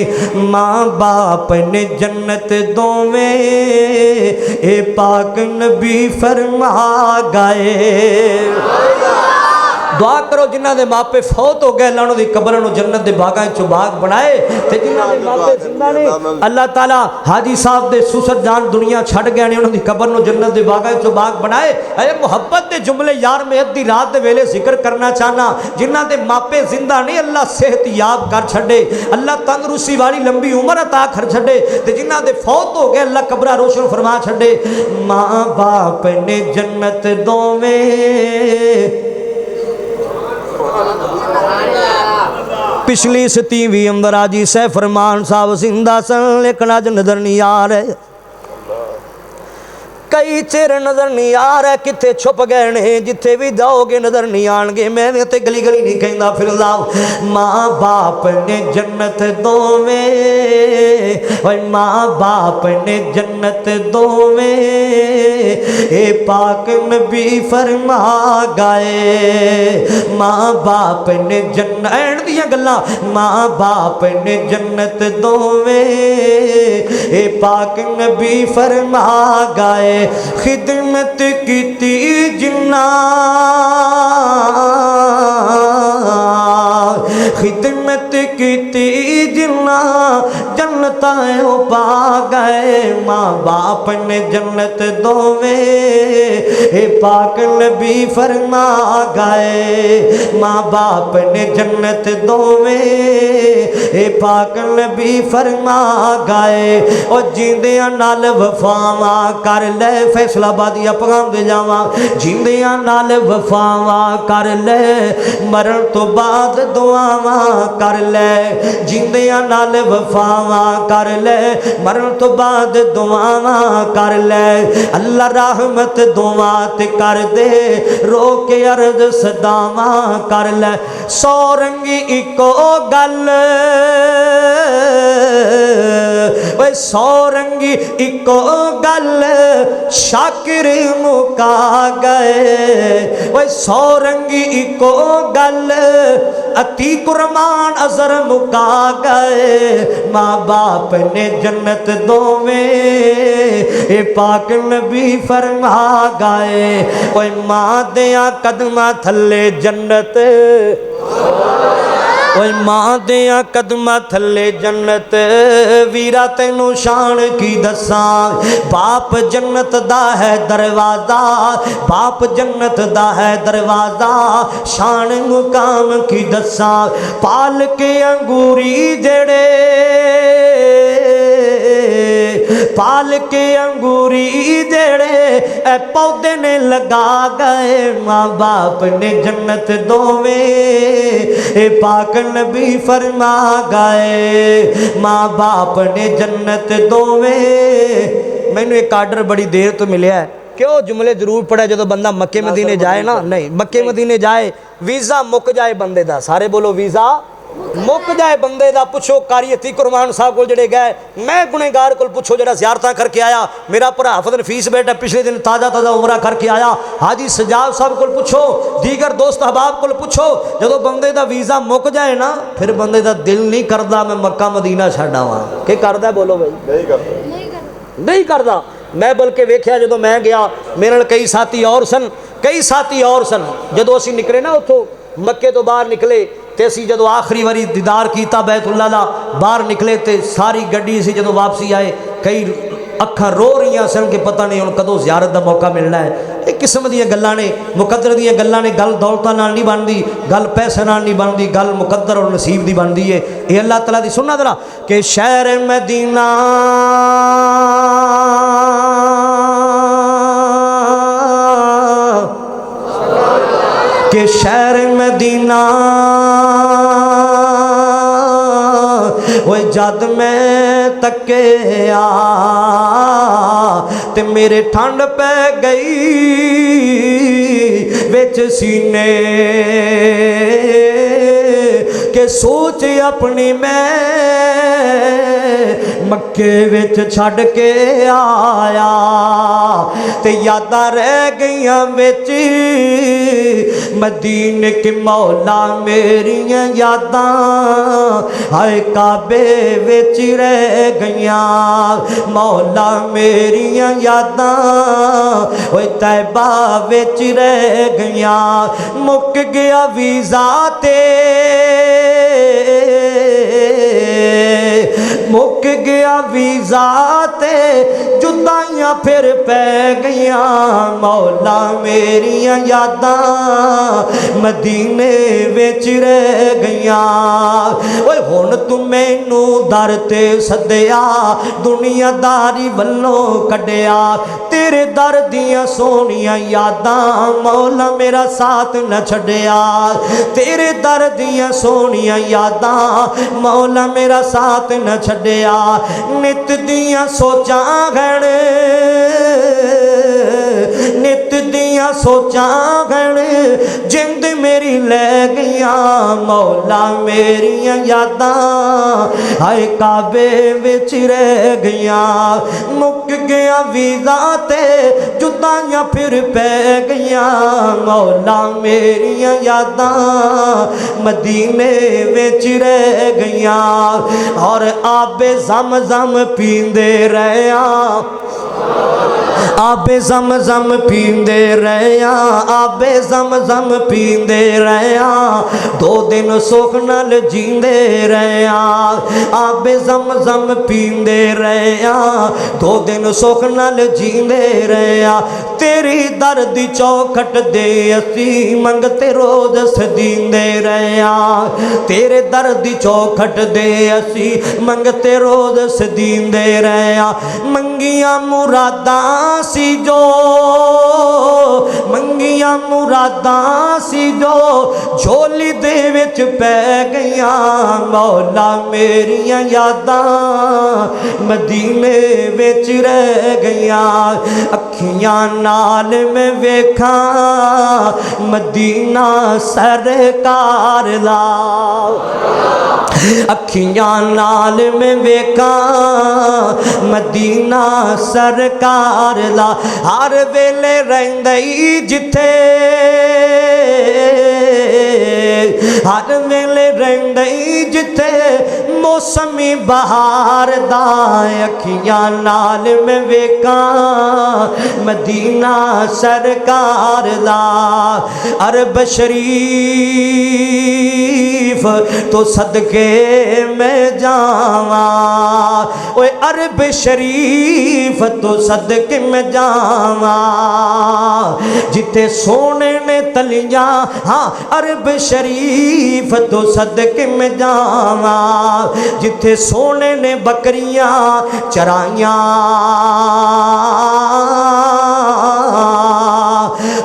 माँ बाप ने जन्नत दोवें ए पाक नबी फरमा गए। दुआ करो जिन्हों के मापे फौत हो गए अल्लाह उन्होंने कब्र नूं जन्नत के बागां चों बाग बनाए, ते जिन्हों के मापे जिंदा ने अल्लाह ताला हाजी साहब दे सुसर जान दुनिया छड़ गए ने, उन्होंने कब्र नूं जन्नत के बागां चों बाग बनाए। अरे मुहब्बत के जुमले यार मैं अद्धी रात के वेले जिक्र करना चाहना, जिन्हों के मापे जिंदा नहीं अल्लाह सेहत याब कर छड़े, अल्लाह तंदरुस्ती वाली लंबी उम्र अता कर छड़े, ते जिन्हों के फौत हो गए अल्लाह कब्र रोशन फरमा छड़े। माँ बाप ने जन्नत दोवें पिछली 27वीं अंदर आजी सै फरमान साहब जिंदा सन लेकिन अज नजर नहीं आ रहे, कई चेहरे नजर नहीं आ रहा, कितने छुप गए ने, जिथे भी जाओगे नजर नहीं आएंगे। मैं तो गली गली नहीं कहता फिरदा। माँ बाप ने जन्नत दोवें, माँ बाप ने जन्नत दोवें ए पाक नबी फरमा गए। माँ बाप ने जन्नत एंड दियां गल्लां, माँ बाप ने जन्नत दोवें ए पाक नबी फरमा गए। खिदमत कीती जिन्ना खिदमत कीती जिन्ना जन्नतां पा गए। माँ बाप ने जन्नत दोवें ए पाक नबी फरमा गए। माँ बाप ने जन्नत दोवें ए पाक नबी फरमा गए। और जिंदियां नाल वफावा कर ले, फैसलाबादी पगाम दे जावा, जिंदियां नाल वफावा कर ले, मरण तो बाद दुआवा कर ले, जिंदियां नाल वफावा कर ले, मरण तो बाद दुआवा कर ले। अल्लाह रहमत दुआ ते कर दे, रो के अर्ज सदावा कर ले। सौ रंगी इको गल वे सौ रंगी इको गल शाकिर मुका गए। वे सौ रंगी इको गल अतीक रहमान अजहर मुका गए। माँ बाप ने जन्नत दोवें ए पाक नबी फरमा गए। ओए माँ दिया कदमा थले जन्नत, ओए माँ दिया कदमा थले जन्नत, वीरा तेनू शान की दसां। बाप जन्नत दा है दरवाजा, बाप जन्नत दा है दरवाजा, शान मुकाम की दसां। पाल के अंगूरी जड़े, पाल के अंगूरी जड़े ए पौधे ने लगा गए। माँ बाप ने जन्नत दोवें ए पाक नबी फरमा गए। माँ बाप ने जन्नत दोवें। मैनू एक आर्डर बड़ी देर तो मिले है कि वो जुमले जरूर पढ़े जो बंदा मक्के मदीने जाए ना। नहीं, मक्के मदीने जाए वीज़ा मुक जाए बंदे दा, सारे बोलो वीज़ा मुक जाए बंदे दा। पुछो कारी अतीक रहमान साहब को जड़े गए, मैं गुनेगार को पुछो जरा ज़ियारतां करके आया, मेरा भरा फदन फीस बेटा पिछले दिन ताज़ा ताज़ा उमरा करके आया। हाजी सजाद साहब को पुछो, दीगर दोस्त अहबाब को पुछो, जो बंदे दा वीज़ा मुक जाए ना फिर बंदे दा दिल नहीं करता मैं मक्का मदीना छड्ड आवां। कि करदा बोलो भाई? नहीं करता, नहीं करता। मैं बल्कि वेख्या जो मैं गया मेरे नाल कई साथी और सन, कई साथी और सन। जो असीं निकले ना उत्थों मक्के तो बाहर निकले तो असी जो आखिरी बारी दीदार किया बैतुल्ला दा, बाहर निकले तो सारी गड्डी असी जो वापसी आए कई अखा रो रही सन कि पता नहीं हुण कदों ज़ियारत का मौका मिलना है। एक किस्म दी गल्लां ने, मुकद्दर दी गल्लां ने। गल दौलतां नाल नहीं बनती, गल पैसे नाल नहीं बनती, गल मुकद्दर और नसीब दी बनती है। ये अल्लाह तआला दी सुन्नत जरा कि शहर मदीना के शहर मदीना वो जद मैं तके आ ते मेरे ठंड पै गई विच सीने के सोच अपनी मैं मक्के विच छड़ के आया ते यादां रह गईयां विच मदीने के मौला मेरियां यादां हाय काबे विच रह गईयां। मौला मेरियां यादां ओए तैबा विच रह गईयां। मुक गया वीज़ा ते मुक गया वीज़ा ते जुदाइयां फिर पै गईयां। मौला मेरियां यादां मदीने विच रह गईयां। ओए हुण तू मैनू दर ते सद्दिया दुनियादारी वल्लों कड्डिया तेरे दर दियां सोहणियां यादां मौला मेरा साथ न छड्डिया। तेरे दर दियां सोहणियां यादां मौला मेरा साथ न छड्डिया। नित दियां सोचां गण नित दियां सोचां गण जिंद मेरी लै गईयां। मौला मेरियां यादां हाय काबे विच रह गईयां। मुक गया वीज़ा ते जुदाइयां फिर पै गईयां। मौला मेरियां यादां मदीने विच रह गईयां। और आबे ज़म-ज़म पींदे रहिया आबे ज़म-ज़म पींदे रहिया। आबे ज़म-ज़म पींदे रहिया। 2 दिन सुख नाल जींदे रहिया। आबे ज़म-ज़म पींदे रहिया। 2 दिन सुख नाल जींदे रहिया। तेरी दर्द चौखट दे असी मंगते रोज सदींदे रहिया। तेरे दर्द चौखट दे असी मंगते रोज सदींदे रहिया। मंगिया मुरादां सी जो मंगिया मुरादां सी जो झोली दे विच पै गईयां। मौला मेरियां यादां मदीने विच रह गईयां अखियां नाल मैं वेखा मदीना सरकार दा अखियां नाल मैं वेखा मदीना सरकार दा हर वेले रहिंदई जिथे हर वेले रहिंदई जिथे मौसमी बहार दा अखियां नाल मैं वेखा मदीना सरकार दा अरब शरीफ तो सदके मैं जावा ओए अरब शरीफ तो सदके मैं जावा जिथे सोने ने तलियां हाँ अरब शरीफ तो सदके में जावा जिथे सोने ने बकरियां चराइयां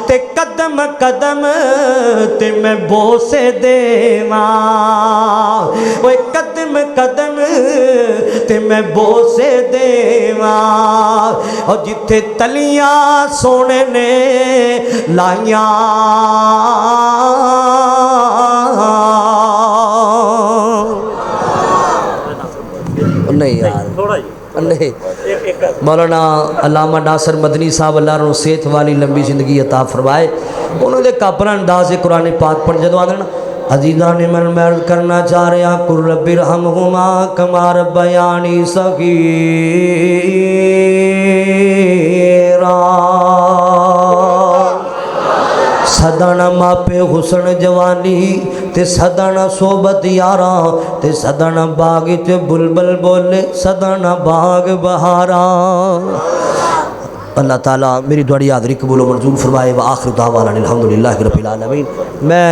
ते कदम कदम ते मैं बोसे देवा ओए कदम कदम ते मैं बोसे देवा और जिथे तलियां सोने ने लाइया नहीं यार नहीं मौलाना अल्लामा नासिर मदनी साहब अल्लाह उन्होंने सेहत वाली लंबी जिंदगी अता फरमाए उन्होंने कापरा अंदाज कुरान पाक पढ़ जो आते ना अजीज़ा ने मैं अर्ज करना चाह रहा कुल रब्बिर हमहुमा कमा रब्बयानी सगीरा सदाना मापे हुसन जवानी ते सदाना सोबत यारा ते सदाना बाग च बुलबुल बोले सदाना बाग बहारा। अल्लाह ताला मेरी दुआरी हाज़री कबूल मंजूर फरमाए व आखिर दावाना अल्हम्दुलिल्लाहि रब्बिल आलमीन। मैं